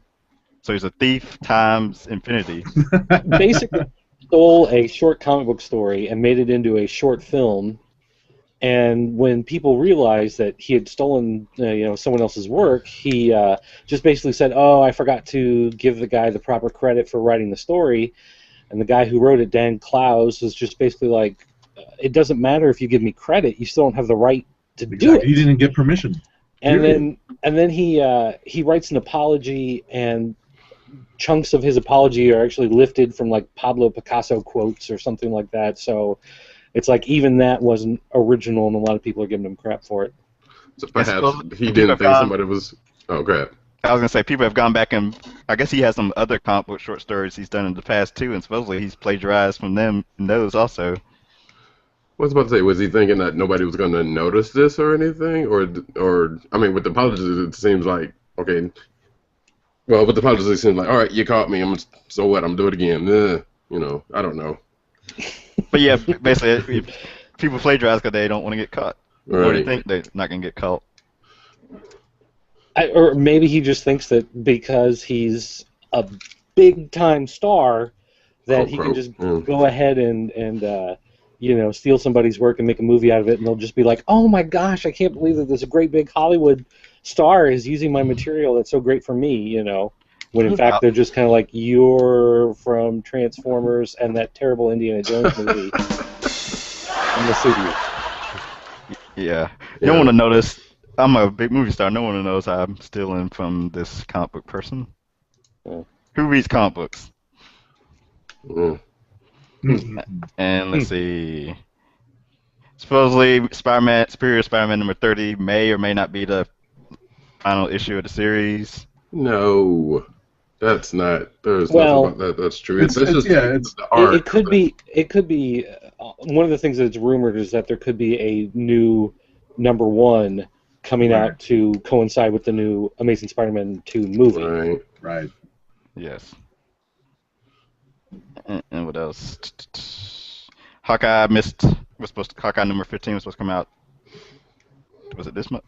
So he's a thief times infinity. Basically, stole a short comic book story and made it into a short film. And when people realized that he had stolen, someone else's work, he just basically said, "Oh, I forgot to give the guy the proper credit for writing the story." And the guy who wrote it, Dan Clowes, was just basically like, "It doesn't matter if you give me credit; you still don't have the right to do it." He didn't get permission. And then he writes an apology, and chunks of his apology are actually lifted from like Pablo Picasso quotes or something like that. So it's like even that wasn't original, and a lot of people are giving him crap for it. So perhaps he didn't think somebody was. Oh, crap. I was gonna say people have gone back and I guess he has some other comic book short stories he's done in the past too, and supposedly he's plagiarized from them and those also. What was I about to say? Was he thinking that nobody was going to notice this or anything? Or I mean, with the apologies, it seems like, okay. Well, with the apologies, it seems like, all right, you caught me. So what? I'm doing it again. I don't know. But yeah, basically, if people plagiarize because they don't want to get caught, or they Right. think they're not gonna get caught. Or maybe he just thinks that because he's a big-time star, that he can just go ahead and steal somebody's work and make a movie out of it, and they'll just be like, "Oh my gosh, I can't believe that this great big Hollywood star is using my material that's so great for me," when in fact they're just kind of like, "You're from Transformers and that terrible Indiana Jones movie." I'm gonna sue you. Yeah. You don't want to notice. I'm a big movie star. No one knows I'm stealing from this comic book person. Yeah. Who reads comic books? Mm-hmm. And let's see. Supposedly, Superior Spider-Man number 30 may or may not be the final issue of the series. No, that's not. There's Well, nothing about that. That's true. it's- That's just yeah, the art. It could be. It could be. One of the things that's rumored is that there could be a new number 1 coming out to coincide with the new Amazing Spider-Man 2 movie. Right. Right. Yes. And what else? Hawkeye Hawkeye number 15 was supposed to come out. Was it this month?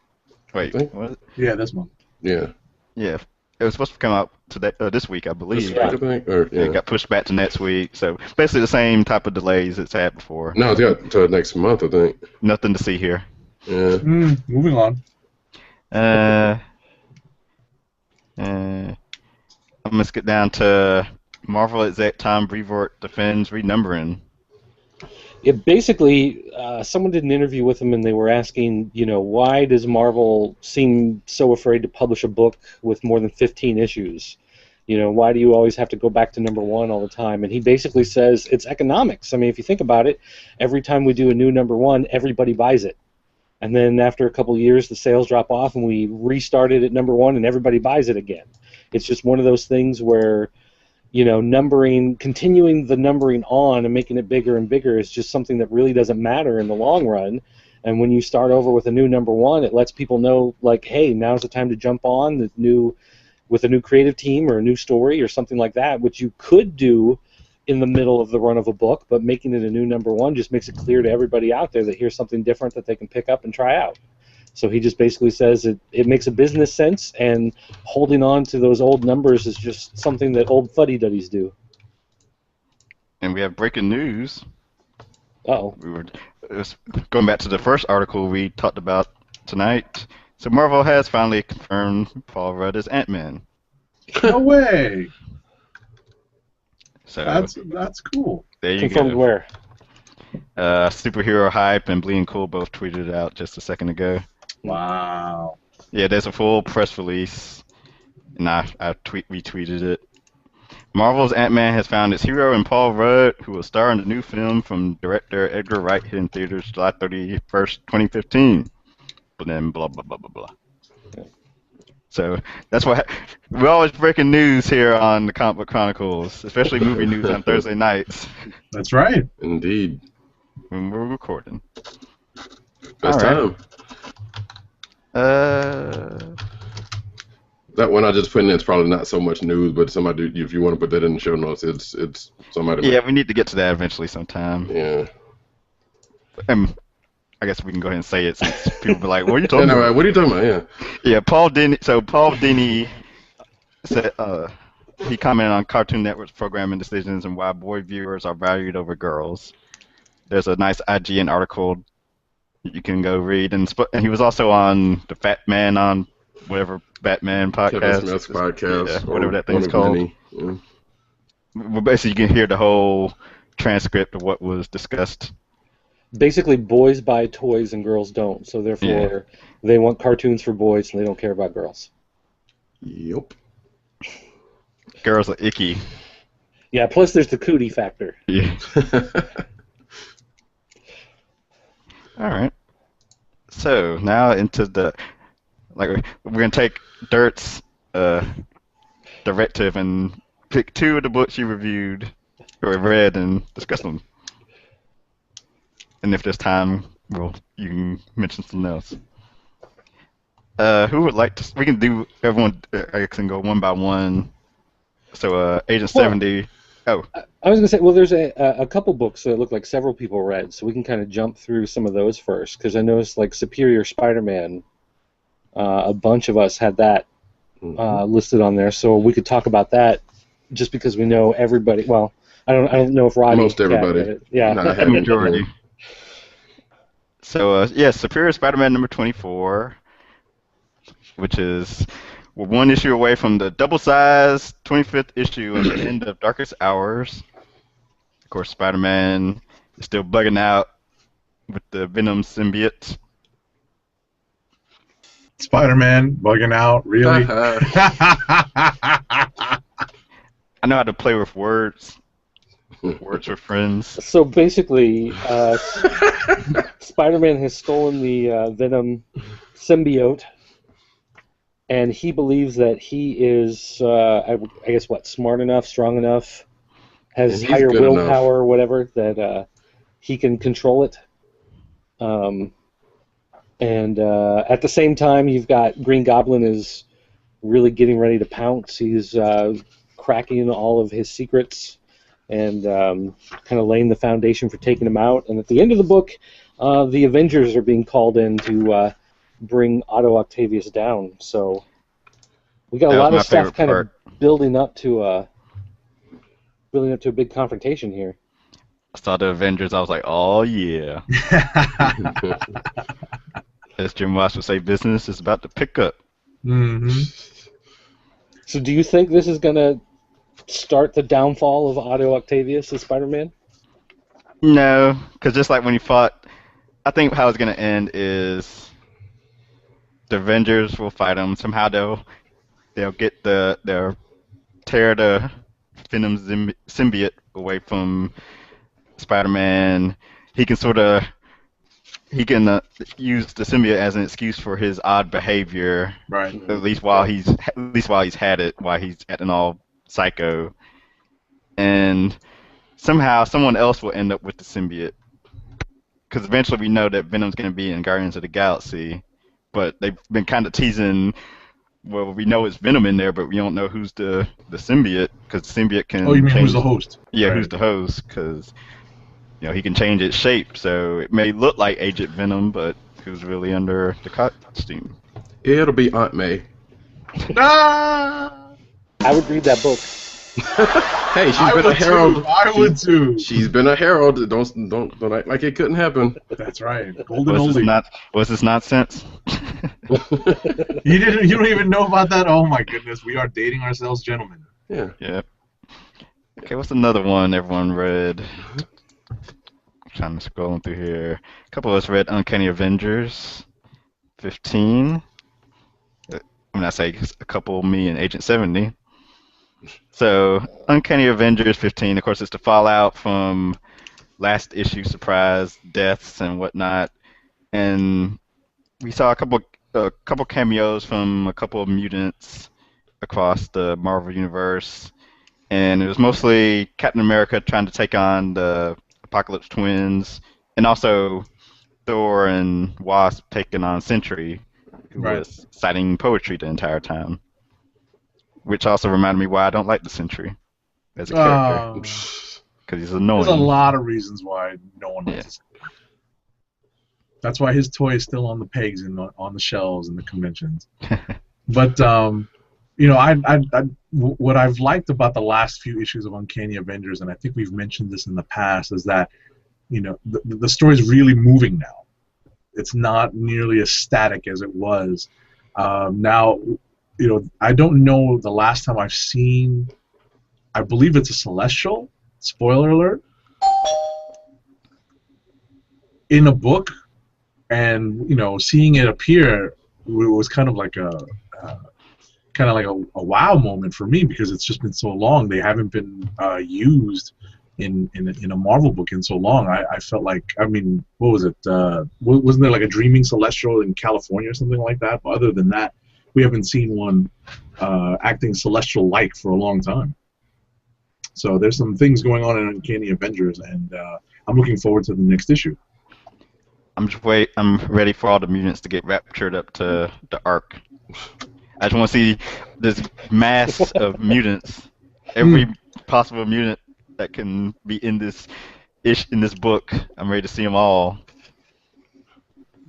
Wait, was it? Yeah, this month. Yeah. Yeah, it was supposed to come out today, this week, I believe. This week, I think, or, It got pushed back to next week. So basically the same type of delays it's had before. No, it's got to next month, I think. Nothing to see here. Yeah. Moving on. I'm gonna skip down to Marvel exec Tom Brevoort defends renumbering. It basically, someone did an interview with him, and they were asking, why does Marvel seem so afraid to publish a book with more than 15 issues? Why do you always have to go back to number one all the time? And he basically says it's economics. I mean, if you think about it, every time we do a new number one, everybody buys it. And then after a couple of years, the sales drop off, and we restart it at number one, and everybody buys it again. It's just one of those things where, numbering, continuing the numbering on and making it bigger and bigger is just something that really doesn't matter in the long run. And when you start over with a new number one, it lets people know, like, hey, now's the time to jump on with a new creative team or a new story or something like that, which you could do in the middle of the run of a book, but making it a new number one just makes it clear to everybody out there that here's something different that they can pick up and try out. So he just basically says it makes a business sense, and holding on to those old numbers is just something that old fuddy-duddies do. And we have breaking news. Uh-oh. Going back to the first article we talked about tonight. So Marvel has finally confirmed Paul Rudd as Ant-Man. No way. So that's cool. There you Confirmed go. where? Superhero Hype and Bleeding Cool both tweeted it out just a second ago. Wow. Yeah, there's a full press release, and I retweeted it. Marvel's Ant-Man has found its hero in Paul Rudd, who will star in the new film from director Edgar Wright, hitting theaters July 31st, 2015. But then blah, blah, blah, blah, blah. So that's why we're always breaking news here on the Comic Book Chronicles, especially movie news on Thursday nights. That's right. Indeed. When we're recording. Best time. That one I just put in, it's probably not so much news, but somebody, if you want to put that in the show notes, it's somebody. Yeah, we need to get to that eventually sometime. Yeah. I guess we can go ahead and say it since people be like, "What are you talking about?" Right. What are you talking about? Yeah. Yeah, Paul Dini. So Paul Dini said he commented on Cartoon Network's programming decisions and why boy viewers are valued over girls. There's a nice IGN article you can go read, and he was also on the Fat Man on whatever Batman podcast, Kevin Smith's podcast, yeah, whatever that thing's called. Yeah. Well, basically, you can hear the whole transcript of what was discussed. Basically, boys buy toys and girls don't, so therefore they want cartoons for boys and they don't care about girls. Yep. Girls are icky. Yeah, plus there's the cootie factor. Yeah. All right. So now into we're gonna take Dirt's directive and pick two of the books you reviewed or read and discuss them. And if there's time, you can mention something else. Who would like to? We can do everyone. I can go one by one. So Agent 70. Oh. I was gonna say, well, there's a couple books that look like several people read, so we can kind of jump through some of those first, because I noticed like Superior Spider-Man. A bunch of us had that listed on there, so we could talk about that, just because we know everybody. Well, I don't know if Rodney. Most everybody. Read it. Yeah. The majority. So Superior Spider-Man number 24, which is we're one issue away from the double-sized 25th issue and the end of Darkest Hours. Of course, Spider-Man is still bugging out with the Venom symbiote. Spider-Man bugging out, really? I know how to play with words. Words with friends. So basically, Spider-Man has stolen the Venom symbiote, and he believes that he is, I guess, smart enough, strong enough, has higher willpower or whatever, that he can control it. And at the same time, you've got Green Goblin is really getting ready to pounce. He's cracking all of his secrets and kind of laying the foundation for taking him out. And at the end of the book, the Avengers are being called in to bring Otto Octavius down. So we got a lot of stuff kind of building up to a big confrontation here. I saw the Avengers, I was like, oh yeah. As Jim Ross would say, business is about to pick up. Mm-hmm. So do you think this is going to start the downfall of Otto Octavius as Spider-Man? No, because just like when he fought, I think how it's gonna end is the Avengers will fight him. Somehow they'll they'll tear the Venom symbiote away from Spider-Man. He can sort of use the symbiote as an excuse for his odd behavior. Right. At least while he's had it, while he's acting all psycho, and somehow someone else will end up with the symbiote. Because eventually we know that Venom's going to be in Guardians of the Galaxy, but they've been kind of teasing. Well, we know it's Venom in there, but we don't know who's the symbiote, because the symbiote can. Oh, you mean change who's the host? Yeah, Right. who's the host? Because he can change its shape, so it may look like Agent Venom, but who's really under the costume? It'll be Aunt May. Ah! I would read that book. Hey, she's I been a would herald. too. I would too. She's been a herald. Don't act like it couldn't happen. That's right. Golden Was oldie. this nonsense? You don't even know about that? Oh my goodness, we are dating ourselves, gentlemen. Yeah. Yeah. Okay, what's another one everyone read? I'm trying to scroll through here. A couple of us read Uncanny Avengers 15. When I say a couple, me and Agent 70. So, Uncanny Avengers 15, of course, it's the fallout from last issue surprise deaths and whatnot. And we saw a couple cameos from a couple of mutants across the Marvel Universe. And it was mostly Captain America trying to take on the Apocalypse Twins, and also Thor and Wasp taking on Sentry, who Right. was citing poetry the entire time. Which also reminded me why I don't like the Sentry as a character, because he's annoying. There's a lot of reasons why no one likes this. That's why his toy is still on the pegs and on the shelves in the conventions. But what I've liked about the last few issues of Uncanny Avengers, and I think we've mentioned this in the past, is that the story's really moving now. It's not nearly as static as it was. Now, I don't know the last time I've seen. I believe it's a Celestial. Spoiler alert. In a book, and seeing it appear was kind of like a wow moment for me, because it's just been so long. They haven't been used in a Marvel book in so long. I felt like, what was it? Wasn't there like a Dreaming Celestial in California or something like that? But other than that, we haven't seen one acting celestial-like for a long time. So there's some things going on in Uncanny Avengers, and I'm looking forward to the next issue. I'm ready for all the mutants to get raptured up to the Ark. I just want to see this mass of mutants, every possible mutant that can be in this book. I'm ready to see them all.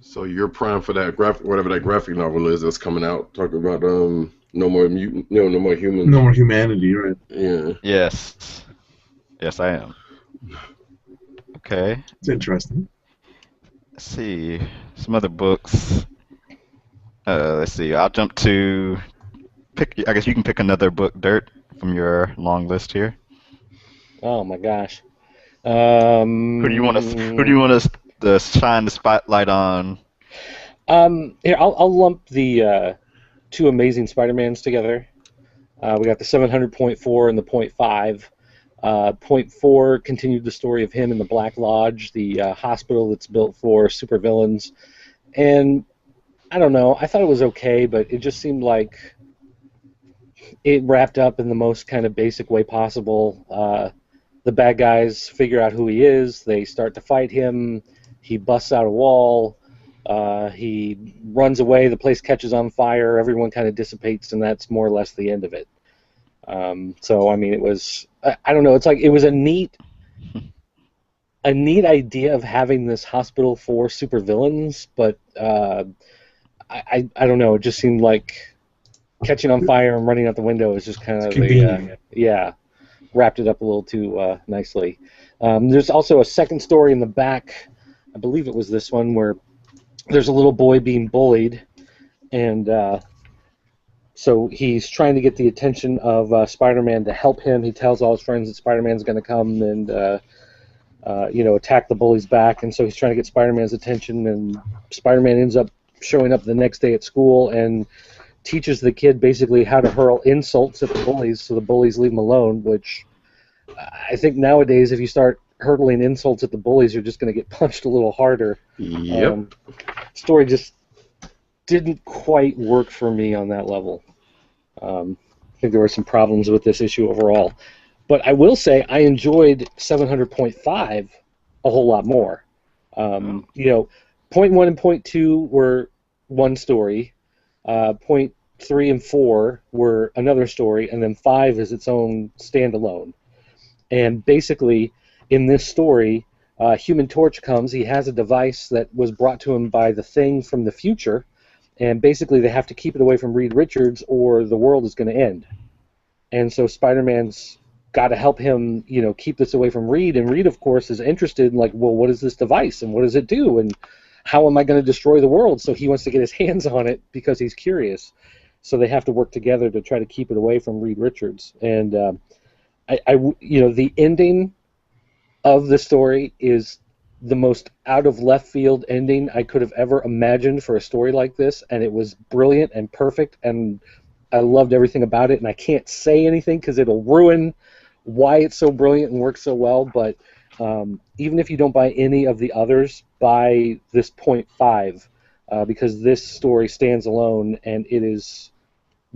So you're primed for that whatever that graphic novel is that's coming out, talking about no more humans. No more humanity, right? Yeah. Yes, I am. Okay. It's interesting. Let's see some other books. Let's see. I'll jump to pick. I guess you can pick another book, Dirt, from your long list here. Oh my gosh. Who do you want us to shine the spotlight on? Here, I'll lump the two Amazing Spider-Mans together. We got the 700.4 and the .5. .4 continued the story of him in the Black Lodge, the hospital that's built for supervillains. And I don't know, I thought it was okay, but it just seemed like it wrapped up in the most kind of basic way possible. The bad guys figure out who he is, they start to fight him, he busts out a wall, he runs away, the place catches on fire, everyone kind of dissipates, and that's more or less the end of it. So, it was, I don't know, it's like, it was a neat idea of having this hospital for supervillains, but I don't know, it just seemed like catching on fire and running out the window is just kind of wrapped it up a little too nicely. There's also a second story in the back, I believe it was this one, where there's a little boy being bullied, and So he's trying to get the attention of Spider-Man to help him. He tells all his friends that Spider-Man's going to come and attack the bullies back, and so he's trying to get Spider-Man's attention, and Spider-Man ends up showing up the next day at school and teaches the kid basically how to hurl insults at the bullies so the bullies leave him alone, which I think nowadays if you start hurtling insults at the bullies, you're just going to get punched a little harder. Yep. Story just didn't quite work for me on that level. I think there were some problems with this issue overall. But I will say I enjoyed 700.5 a whole lot more. Point 1 and point 2 were one story. Point 3 and 4 were another story, and then 5 is its own standalone. And basically, in this story, Human Torch comes. He has a device that was brought to him by the Thing from the future, and basically they have to keep it away from Reed Richards or the world is going to end. And so Spider-Man's got to help him, keep this away from Reed, and Reed, of course, is interested in, what is this device, and what does it do, and how am I going to destroy the world? So he wants to get his hands on it because he's curious. So they have to work together to try to keep it away from Reed Richards. And the ending of the story is the most out of left field ending I could have ever imagined for a story like this, and it was brilliant and perfect, and I loved everything about it. And I can't say anything because it'll ruin why it's so brilliant and works so well, but even if you don't buy any of the others, buy this point 5 because this story stands alone and it is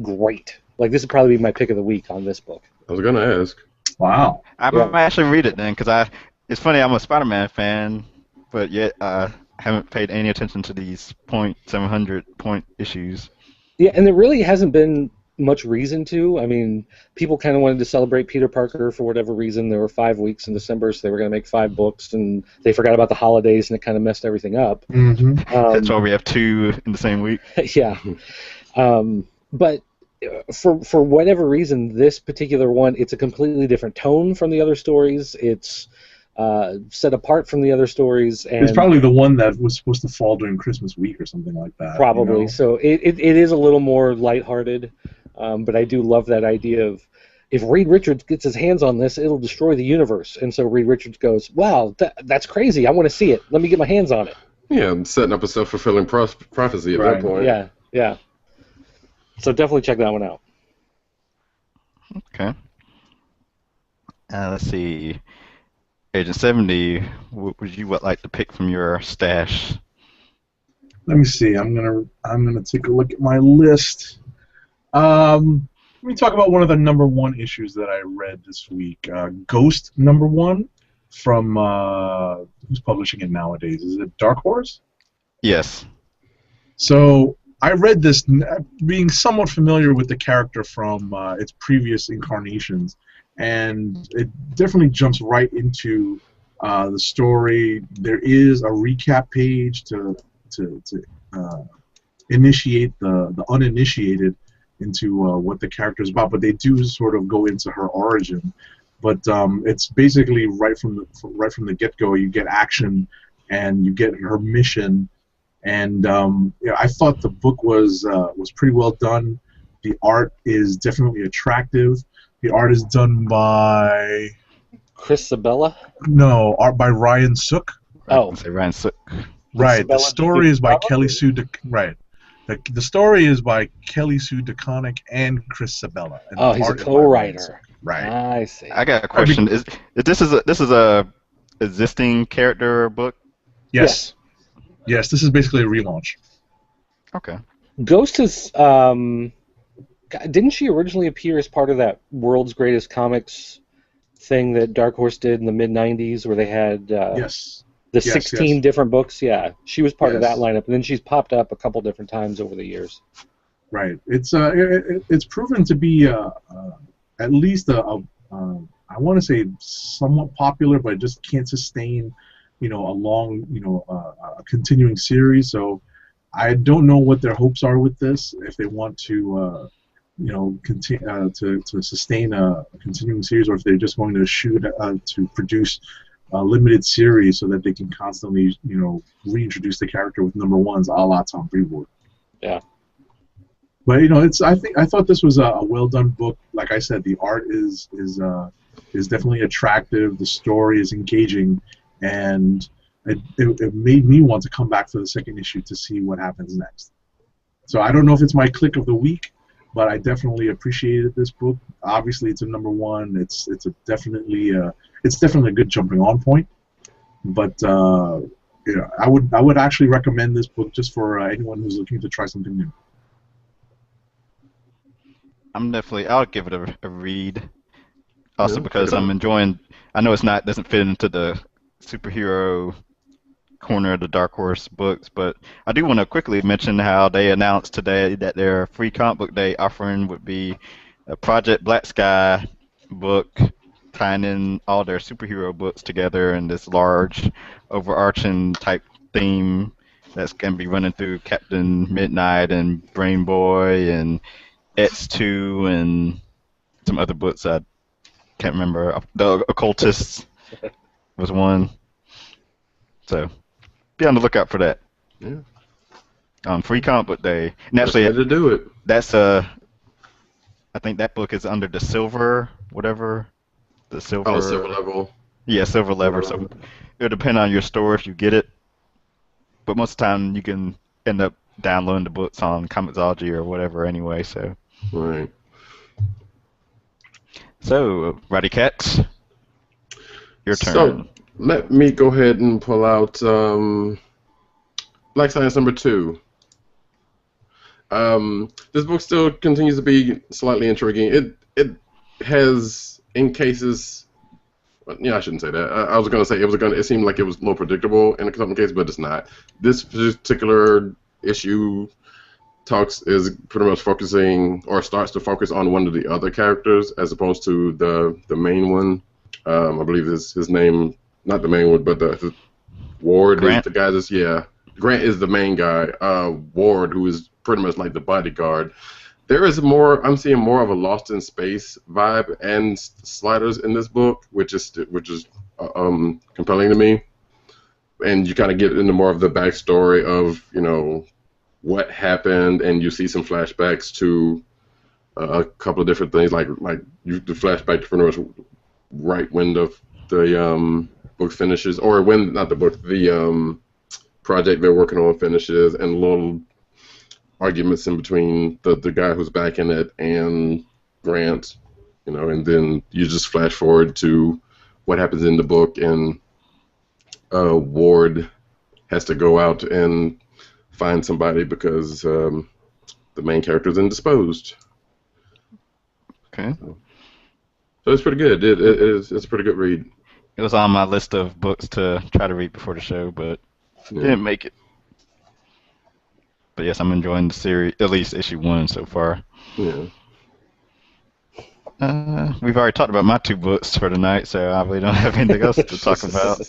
great. This would probably be my pick of the week on this book. I was gonna ask. Wow. I might actually read it then, because it's funny, I'm a Spider-Man fan, but yet I haven't paid any attention to these 700 point issues. Yeah, and there really hasn't been much reason to. I mean, people kind of wanted to celebrate Peter Parker for whatever reason. There were 5 weeks in December, so they were going to make 5 books, and they forgot about the holidays, and it kind of messed everything up. Mm-hmm. That's why we have 2 in the same week. Yeah. But for whatever reason, this particular one, it's a completely different tone from the other stories. It's set apart from the other stories. And it's probably the one that was supposed to fall during Christmas week or something like that. Probably. So it is a little more lighthearted, but I do love that idea of if Reed Richards gets his hands on this, it'll destroy the universe. And so Reed Richards goes, wow, that's crazy. I want to see it. Let me get my hands on it. Yeah, I'm setting up a self-fulfilling prophecy at that point. Yeah. So definitely check that one out. Okay. Let's see. Agent 70, what would you like to pick from your stash? Let me see. I'm gonna take a look at my list. Let me talk about one of the #1 issues that I read this week. Ghost #1 from who's publishing it nowadays? Is it Dark Horse? Yes. So I read this being somewhat familiar with the character from its previous incarnations, and it definitely jumps right into the story. There is a recap page to initiate the uninitiated into what the character is about, but they do sort of go into her origin. But it's basically right from the get-go. You get action, and you get her mission. And I thought the book was pretty well done. The art is definitely attractive. The art is done by Chris Sabella? No, art by Ryan Sook. Oh, say Ryan Sook. Right. The story is by Kelly Sue. Right. The story is by Kelly Sue DeConnick and Chris Sabella. And he's a co-writer. Right. I see. I got a question. This is a existing character book? Yes. Yes, this is basically a relaunch. Okay. Ghost is didn't she originally appear as part of that World's Greatest Comics thing that Dark Horse did in the mid-90s where they had the 16 different books? Yeah, she was part of that lineup, and then she's popped up a couple different times over the years. Right. It's proven to be at least I want to say somewhat popular, but it just can't sustain a long a continuing series. So I don't know what their hopes are with this, if they want to continue to sustain a continuing series, or if they're just going to shoot to produce a limited series so that they can constantly reintroduce the character with #1s a la Tom Brevoort. Yeah. But I thought this was a well done book. Like I said, the art is definitely attractive. The story is engaging, and it made me want to come back for the second issue to see what happens next. So I don't know if it's my click of the week, but I definitely appreciated this book. Obviously, it's a #1. It's definitely a good jumping on point. But I would actually recommend this book just for anyone who's looking to try something new. I'll give it a read. Also Yeah, because I'm enjoying. I know doesn't fit into the superhero corner of the Dark Horse books, but I do want to quickly mention how they announced today that their free comic book day offering would be a Project Black Sky book tying in all their superhero books together in this large overarching type theme that's going to be running through Captain Midnight and Brain Boy and X2 and some other books I can't remember. The Occultists was one. So be on the lookout for that. Yeah. On Free Comic Book Day. And actually, to do it. That's I think that book is under the silver, whatever. The silver. Oh, silver level. Yeah, silver level. So it'll depend on your store if you get it. But most of the time you can end up downloading the books on Comixology or whatever anyway. So. Right. So, Roddy Cats, your turn. So, let me go ahead and pull out Black Science #2. This book still continues to be slightly intriguing. It has, in cases, I shouldn't say that. I was going to say it seemed like it was a little predictable in some cases, but it's not. This particular issue is pretty much focusing or starts to focus on one of the other characters as opposed to the main one. I believe his name, not the main one, but the Ward Grant. is the guy Grant is the main guy. Ward, who is pretty much like the bodyguard. I'm seeing more of a Lost in Space vibe and sliders in this book, which is compelling to me. And you kind of get into more of the backstory of what happened, and you see some flashbacks to a couple of different things, like the flashback to pretty much right when the book finishes, or when not the book, the project they're working on finishes, and little arguments in between the guy who's backing it and Grant, and then you just flash forward to what happens in the book, and Ward has to go out and find somebody because the main character is indisposed. Okay. So it's pretty good. It's a pretty good read. It was on my list of books to try to read before the show, but didn't make it. But yes, I'm enjoying the series, at least issue 1 so far. Yeah. We've already talked about my 2 books for tonight, so I really don't have anything else to talk about.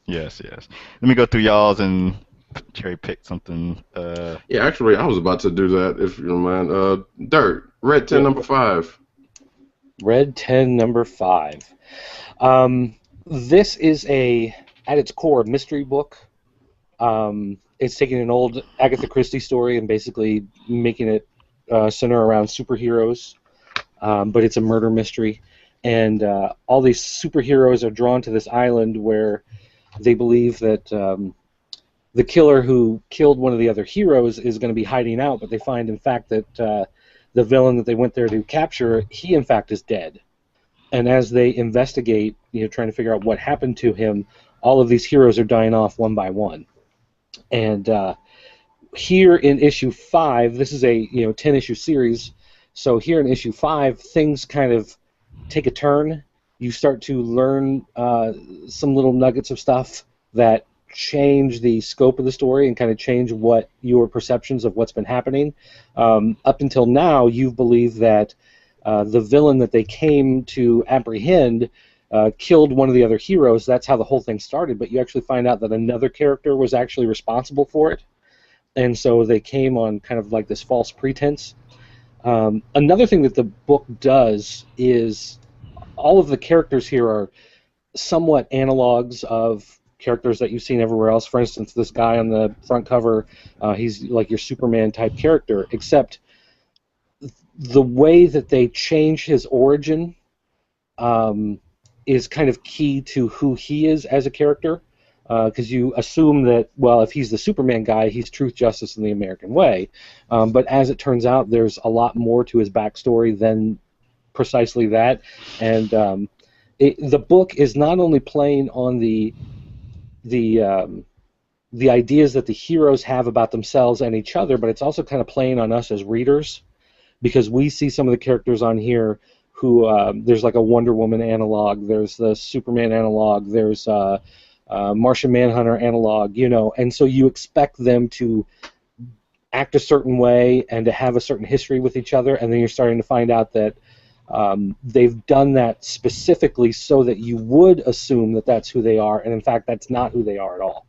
Yes. Let me go through y'all's and cherry pick something. Yeah, actually, I was about to do that, if you don't mind. Dirt, Red 10, #5. Red 10, #5. This is at its core, mystery book. It's taking an old Agatha Christie story and basically making it center around superheroes, but it's a murder mystery. And all these superheroes are drawn to this island where they believe that the killer who killed one of the other heroes is going to be hiding out, but they find, in fact, that the villain that they went there to capture, he, in fact, is dead. And as they investigate, trying to figure out what happened to him, all of these heroes are dying off one by one. And here in issue 5, this is a 10-issue series, so here in issue 5, things kind of take a turn. You start to learn some little nuggets of stuff that change the scope of the story and kind of change what your perceptions of what's been happening. Up until now, you've believed that the villain that they came to apprehend killed one of the other heroes. That's how the whole thing started, but you actually find out that another character was actually responsible for it, and so they came on kind of like this false pretense. Another thing that the book does is all of the characters here are somewhat analogs of characters that you've seen everywhere else. For instance, this guy on the front cover, he's like your Superman type character, except the way that they change his origin is kind of key to who he is as a character, because you assume that, well, if he's the Superman guy, he's truth, justice, and the American way. But as it turns out, there's a lot more to his backstory than precisely that. And the book is not only playing on the ideas that the heroes have about themselves and each other, but it's also kind of playing on us as readers, because we see some of the characters on here who there's like a Wonder Woman analog, there's the Superman analog, there's Martian Manhunter analog, you know, and so you expect them to act a certain way and to have a certain history with each other, and then you're starting to find out that they've done that specifically so that you would assume that that's who they are, and in fact that's not who they are at all.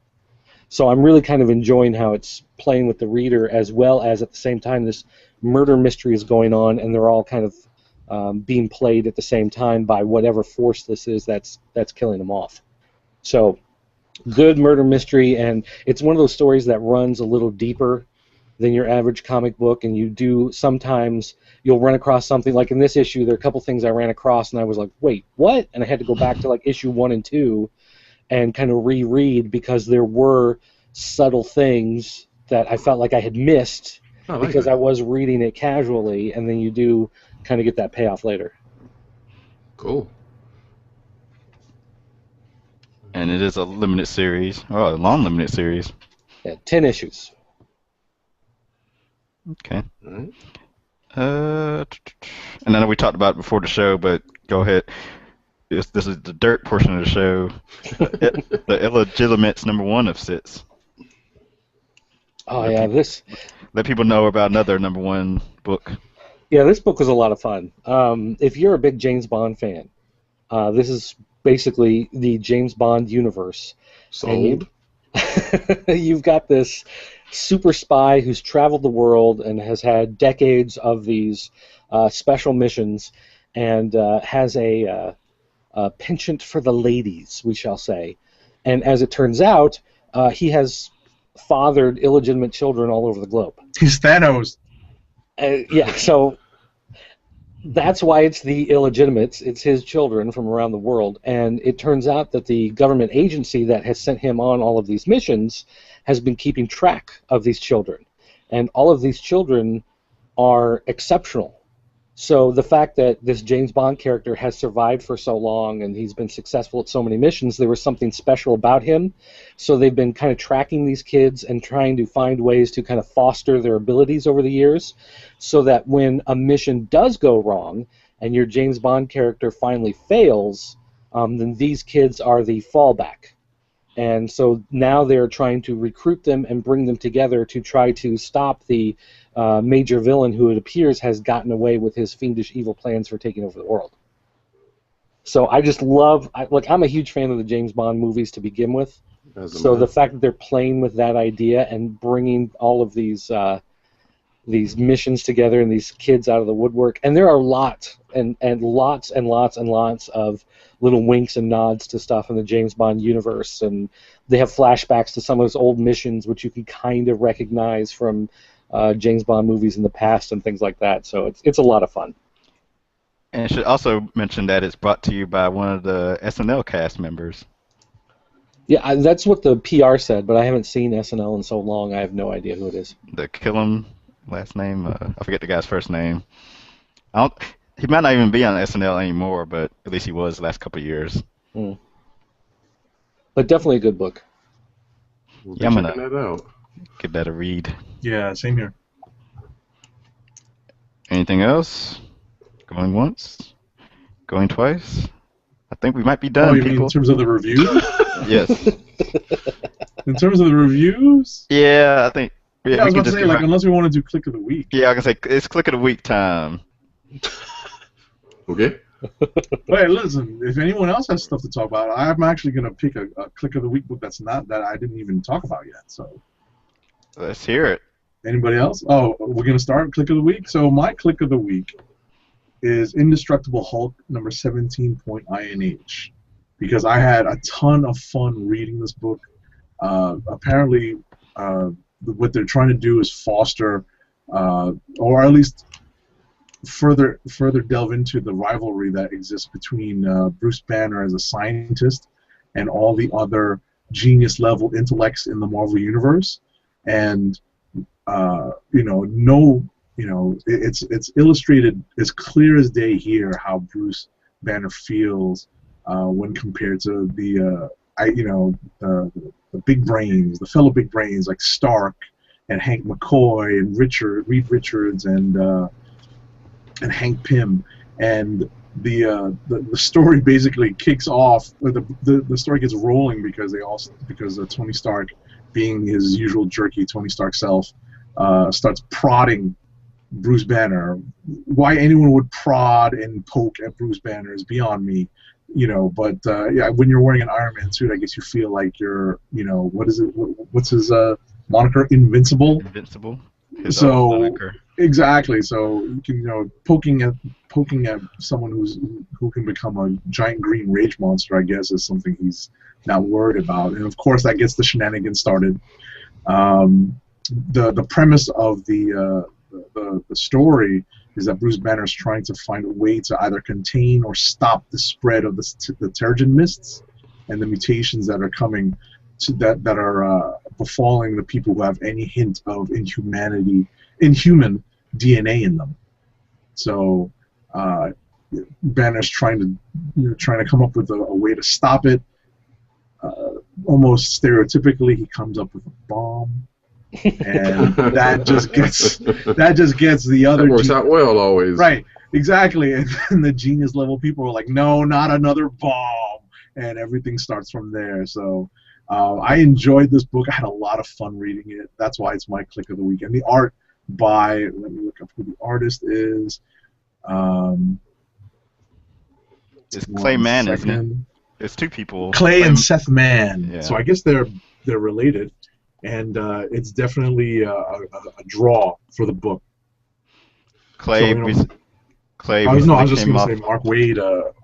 So I'm really kind of enjoying how it's playing with the reader, as well as at the same time this murder mystery is going on, and they're all kind of being played at the same time by whatever force this is that's killing them off. So good murder mystery, and it's one of those stories that runs a little deeper than your average comic book, and you do sometimes you'll run across something like in this issue. There are a couple things I ran across and I was like, wait, what? And I had to go back to like issue 1 and 2 and kind of reread, because there were subtle things that I felt like I had missed because I was reading it casually, and then you do kind of get that payoff later. Cool. And it is a limited series, a long limited series. Yeah, 10 issues. Okay. All right. And I know we talked about it before the show, but go ahead. This is the dirt portion of the show. The Illegitimates #1 of SITS. Oh yeah, this. Let people know about another #1 book. Yeah, this book was a lot of fun. If you're a big James Bond fan, this is basically the James Bond universe. Sold. You've got this super spy who's traveled the world and has had decades of these special missions, and has a penchant for the ladies, we shall say. And as it turns out, he has fathered illegitimate children all over the globe. He's Thanos. Yeah, so that's why it's the illegitimates. It's his children from around the world. And it turns out that the government agency that has sent him on all of these missions has been keeping track of these children. And all of these children are exceptional. So the fact that this James Bond character has survived for so long and he's been successful at so many missions, there was something special about him. So they've been kind of tracking these kids and trying to find ways to kind of foster their abilities over the years, so that when a mission does go wrong and your James Bond character finally fails, then these kids are the fallback. And so now they're trying to recruit them and bring them together to try to stop the major villain, who it appears has gotten away with his fiendish evil plans for taking over the world. So I just love, I'm a huge fan of the James Bond movies to begin with. So the fact that they're playing with that idea and bringing all of these missions together and these kids out of the woodwork, and there are lots and lots and lots and lots of little winks and nods to stuff in the James Bond universe, and they have flashbacks to some of those old missions which you can kind of recognize from James Bond movies in the past and things like that. So it's a lot of fun. And I should also mention that it's brought to you by one of the SNL cast members. Yeah, that's what the PR said, but I haven't seen SNL in so long, I have no idea who it is. The Killam last name, I forget the guy's first name. He might not even be on SNL anymore, but at least he was the last couple of years. Mm. But definitely a good book. Yeah, I'm gonna that out. give that a read. Yeah, same here. Anything else? Going once? Going twice? I think we might be done, you mean people. in terms of the reviews? Yes. In terms of the reviews? Yeah, I think. Yeah, I was about to say, unless we want to do Click of the Week. Yeah, I can say it's Click of the Week time. Okay. Wait, listen. If anyone else has stuff to talk about, I'm actually going to pick a Click of the Week book that I didn't even talk about yet. So. Let's hear it. Anybody else? Oh, we're going to start Click of the Week. So my Click of the Week is Indestructible Hulk #17.INH. because I had a ton of fun reading this book. Apparently, what they're trying to do is foster, or at least further delve into the rivalry that exists between Bruce Banner as a scientist and all the other genius level intellects in the Marvel universe. And it's illustrated as clear as day here how Bruce Banner feels when compared to the big brains, the fellow big brains like Stark and Hank McCoy and Reed Richards and Hank Pym. And the story basically kicks off. The story gets rolling because Tony Stark, being his usual jerky Tony Stark self, starts prodding Bruce Banner. Why anyone would prod and poke at Bruce Banner is beyond me, But when you're wearing an Iron Man suit, I guess you feel like you're, what is it? What's his moniker? Invincible. Invincible. So moniker. Exactly. So you can, poking at someone who can become a giant green rage monster, I guess, is something he's not worried about. And of course, that gets the shenanigans started. The premise of the story is that Bruce Banner is trying to find a way to either contain or stop the spread of the Terrigen mists and the mutations that are coming that are befalling the people who have any hint of inhuman DNA in them. So Banner's trying to come up with a way to stop it. Almost stereotypically, he comes up with a bomb. And that just gets the other. That works out well always. Right, exactly. And then the genius level people are like, no, not another bomb, and everything starts from there. So I enjoyed this book. I had a lot of fun reading it. That's why it's my click of the week. And the art by, let me look up who the artist is. It's Clay Mann, isn't it? It's two people. Clay and Seth Mann. Yeah. So I guess they're related. And it's definitely a draw for the book. Clay. No, I was just going to say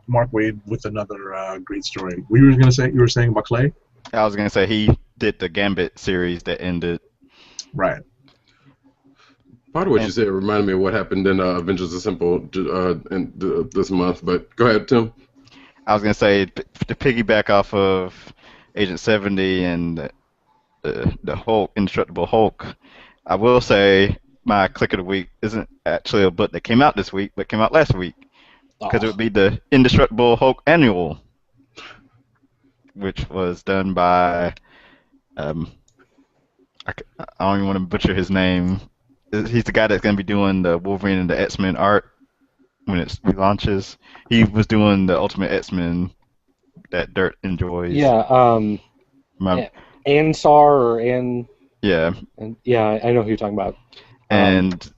Mark Waid with another great story. You were saying about Clay? I was going to say he did the Gambit series that ended. Right. Part of what you said reminded me of what happened in Avengers Assemble this month. But go ahead, Tim. I was going to say to piggyback off of Agent 70 and the Hulk, Indestructible Hulk, I will say my click of the week isn't actually a book that came out this week, but came out last week, because it would be the Indestructible Hulk Annual, which was done by I don't even want to butcher his name. He's the guy that's going to be doing the Wolverine and the X-Men art when it relaunches. He was doing the Ultimate X-Men that Dirt enjoys. Yeah. Ansar or An. Yeah. And yeah, I know who you're talking about. And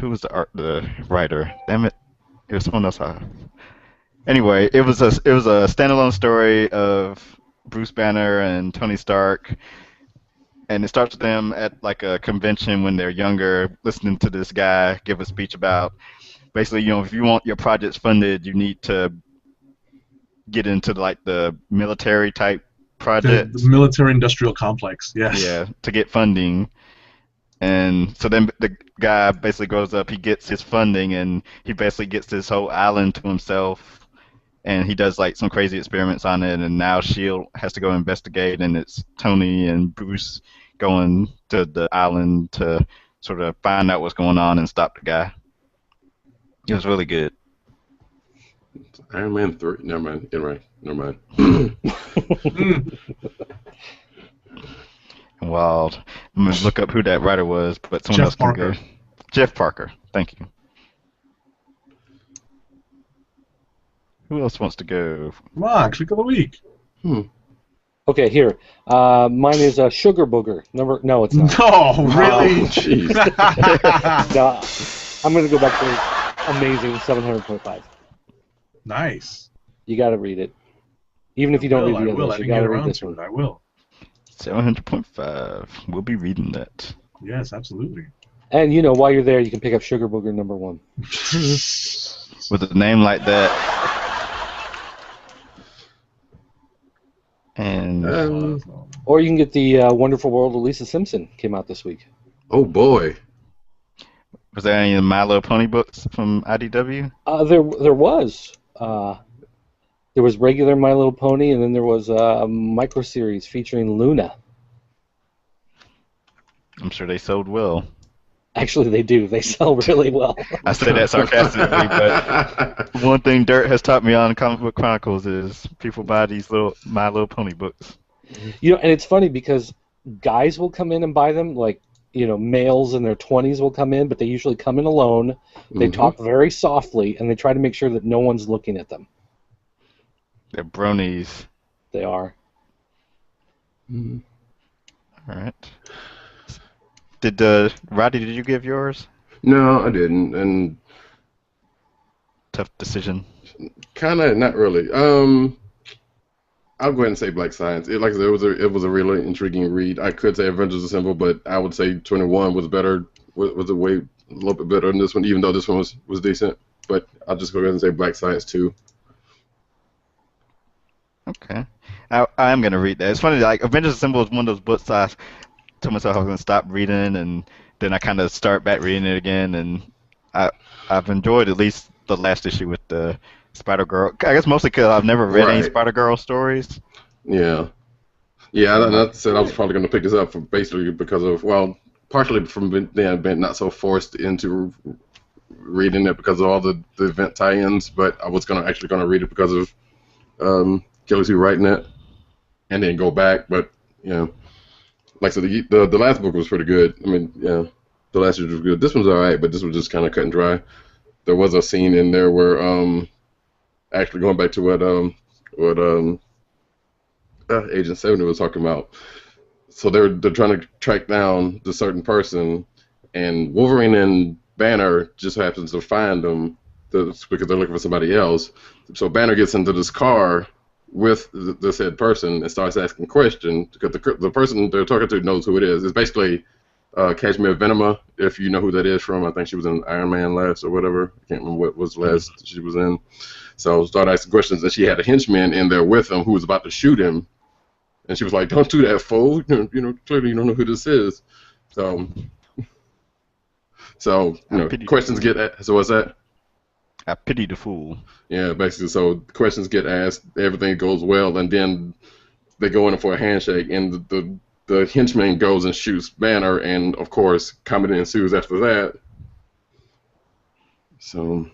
who was the writer? Damn it, it was someone else. Anyway, it was a standalone story of Bruce Banner and Tony Stark, and it starts with them at like a convention when they're younger, listening to this guy give a speech about basically, if you want your projects funded, you need to get into like the military type projects. The military-industrial complex, yes. Yeah, to get funding. And so then the guy basically grows up, he gets his funding, and he basically gets this whole island to himself, and he does like some crazy experiments on it, and now S.H.I.E.L.D. has to go investigate, and it's Tony and Bruce going to the island to sort of find out what's going on and stop the guy. It was really good. Iron Man 3. Never mind. Wild. I'm going to look up who that writer was, but someone else can go. Jeff Parker. Thank you. Who else wants to go? Come on, click of the week. Okay, here. Mine is Sugar Booger. No, it's not. No, really? Jeez. No, I'm going to go back to amazing 700.5. Nice. You got to read it. Even if you don't read the others, you got to read this one. I will. 700.5. We'll be reading that. Yes, absolutely. And while you're there, you can pick up Sugar Booger #1. With a name like that. And Or you can get the Wonderful World of Lisa Simpson. Came out this week. Oh boy. was there any My Little Pony books from IDW? There was. There was regular My Little Pony, and then there was a micro series featuring Luna. I'm sure they sold well. Actually, they do. They sell really well. I say that sarcastically, but one thing Dirt has taught me on Comic Book Chronicles is people buy these little My Little Pony books. You know, and it's funny because guys will come in and buy them, like, you know, males in their 20s will come in, but they usually come in alone. They talk very softly, and they try to make sure that no one's looking at them. They're bronies. They are. All right. Roddy, did you give yours? No, I didn't, and Tough decision. kind of not really. I'll go ahead and say Black Science. Like I said, it was a really intriguing read. I could say Avengers Assemble, but I would say 21 was better. Was a little bit better than this one, even though this one was decent. But I'll just go ahead and say Black Science too. Okay. I am gonna read that. It's funny, like Avengers Assemble is one of those books I told myself I was gonna stop reading, and then I kind of start back reading it again, and I've enjoyed at least the last issue with the Spider-Girl. I guess mostly because I've never read any Spider-Girl stories. Yeah. Yeah, and I said I was probably going to pick this up basically because of, well, partially from being not so forced into reading it because of all the event tie-ins, but I was actually going to read it because of Kelly Sue writing it, and then go back. But, you know, like I said, the last book was pretty good. I mean, yeah, the last issue was good. This one's all right, but this was just kind of cut and dry. There was a scene in there where, actually going back to what Agent 70 was talking about. So they're trying to track down the certain person, and Wolverine and Banner just happens to find them because they're looking for somebody else. So Banner gets into this car with the said person and starts asking questions because the person they're talking to knows who it is. It's basically Cashmere Venema, if you know who that is from. I think she was in Iron Man last or whatever. I can't remember what was the last she was in. So started asking questions, and she had a henchman in there with him who was about to shoot him. And she was like, "Don't do that, fool. You know, clearly you don't know who this is." So you know, questions get asked. So what's that? I pity the fool. Yeah, basically. So questions get asked, everything goes well, and then they go in for a handshake, and the henchman goes and shoots Banner, and of course, comedy ensues after that. So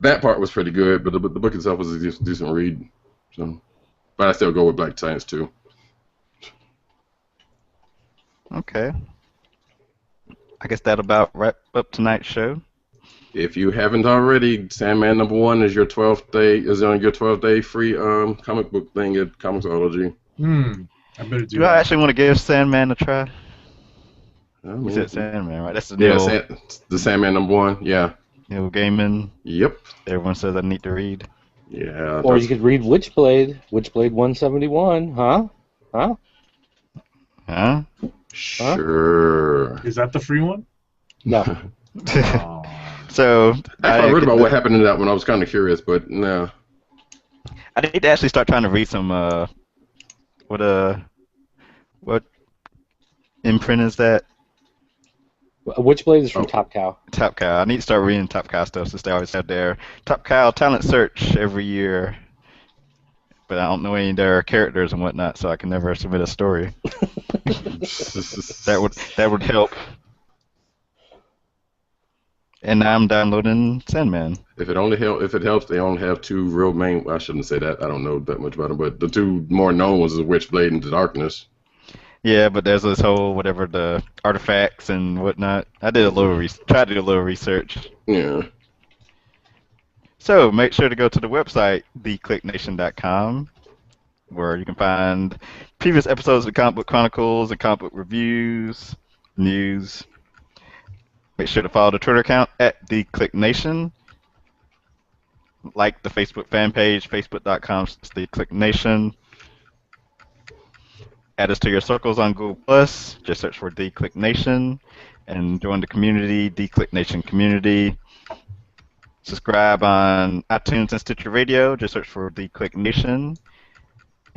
that part was pretty good, but the book itself was a decent read. So, but I still go with Black Science too. Okay. I guess that'll about wrap up tonight's show. If you haven't already, Sandman #1 is on your 12-day free comic book thing at Comixology. I better do I that. actually want to give Sandman a try? Oh, You said Sandman, right? That's the the Sandman #1. Yeah. Neil Gaiman. Yep. Everyone says I need to read. Yeah. Or you could read Witchblade 171, huh? Huh? Sure. Is that the free one? No. Oh. So I read about what happened in that one. I was kind of curious, but no. I need to actually start trying to read some. What imprint is that? Witchblade is from Top Cow. Top Cow. I need to start reading Top Cow stuff since they always have their Top Cow talent search every year. But I don't know any of their characters and whatnot, so I can never submit a story. That would help. And now I'm downloading Sandman. If it helps, they only have two real main. Well, I shouldn't say that. I don't know that much about them, but the two more known ones is Witchblade and the Darkness. Yeah, but there's this whole the artifacts and whatnot. I did tried to do a little research. Yeah. So make sure to go to the website theclicknation.com, where you can find previous episodes of Comic Book Chronicles and comic book reviews, news. Make sure to follow the Twitter account at theclicknation. Like the Facebook fan page, facebook.com/theclicknation. Add us to your circles on Google+. Just search for The Click Nation and join the community, The Click Nation community. Subscribe on iTunes and Stitcher Radio. Just search for The Click Nation.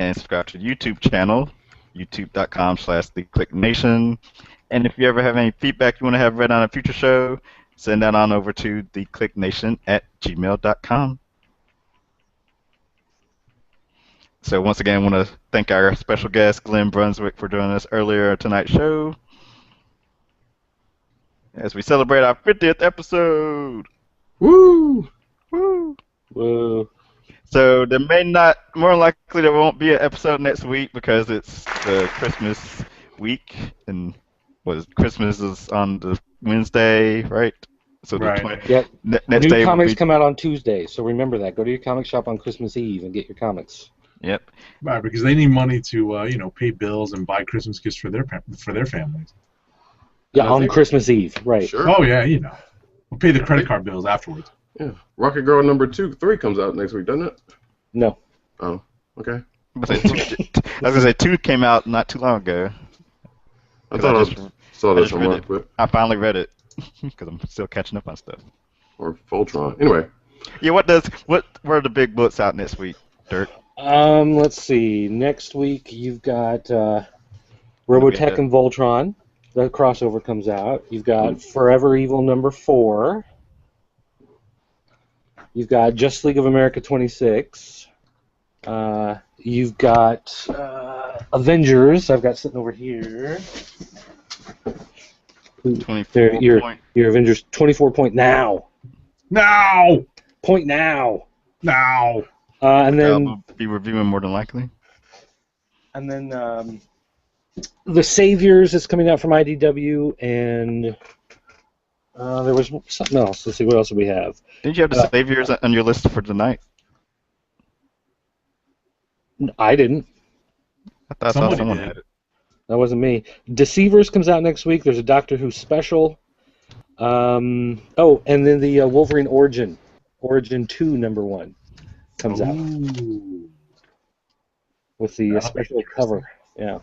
and subscribe to the YouTube channel, youtube.com/theclicknation. And if you ever have any feedback you want to have read on a future show, send that on over to theclicknation@gmail.com. So once again, I want to thank our special guest, Glen Brunswick, for joining us earlier tonight's show as we celebrate our 50th episode. Woo! Woo! Whoa. So there may not, more likely there won't be an episode next week because it's the Christmas week, and Christmas is on the Wednesday, right? So the Right. Yep. next New day will comics be, come out on Tuesday, so remember that. Go to your comic shop on Christmas Eve and get your comics. Yep. Right, because they need money to pay bills and buy Christmas gifts for their families. Yeah, I on think- Christmas Eve, right. Sure. Oh yeah, we'll pay the credit card bills afterwards. Yeah. Rocket Girl number 3 comes out next week, doesn't it? No. Oh, okay. I was gonna say 2 came out not too long ago. I thought I saw I that just read somewhere, it. but I finally read it because I'm still catching up on stuff. or Voltron. Anyway, Yeah, what were the big books out next week, Dirk? Let's see. Next week you've got Robotech and Voltron. The crossover comes out. You've got Forever Evil number 4. You've got Justice League of America 26. You've got Avengers. I've got sitting over here. 24 Your point. Avengers 24 point now. Now, Point now. now. And then I'll be reviewing more than likely. The Saviors is coming out from IDW, and there was something else. Let's see, what else do we have? Didn't you have the Saviors on your list for tonight? I didn't. I thought Somebody someone did. had it. That wasn't me. Deceivers comes out next week. There's a Doctor Who special. And then the Wolverine Origin 2 number 1 comes out Ooh. with the That'll be special interesting. cover. Yeah.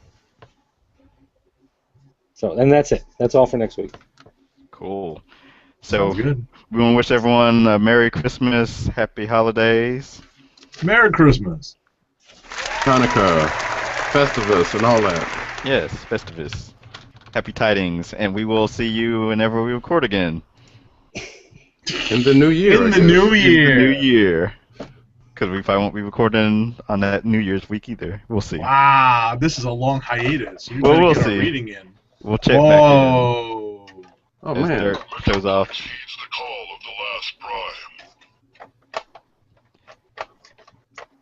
So, and that's it. That's all for next week. Cool. So Sounds good. we want to wish everyone a Merry Christmas, Happy Holidays. Merry Christmas. Hanukkah, Festivus, and all that. Yes, Festivus. Happy tidings, and we will see you whenever we record again. In the new year. I In the guess. new In the year. New Year. Because we probably won't be recording on that New Year's week either. We'll see. Wow, this is a long hiatus. You Well, better we'll get our see. reading in. We'll check back in. Whoa. Oh, As man. Dirk shows off. Heeds the call of the last prime.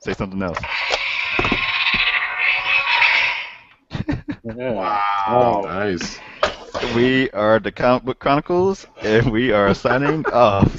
Say something else. Yeah. Wow. Nice. We are the Comic Book Chronicles, and we are signing off.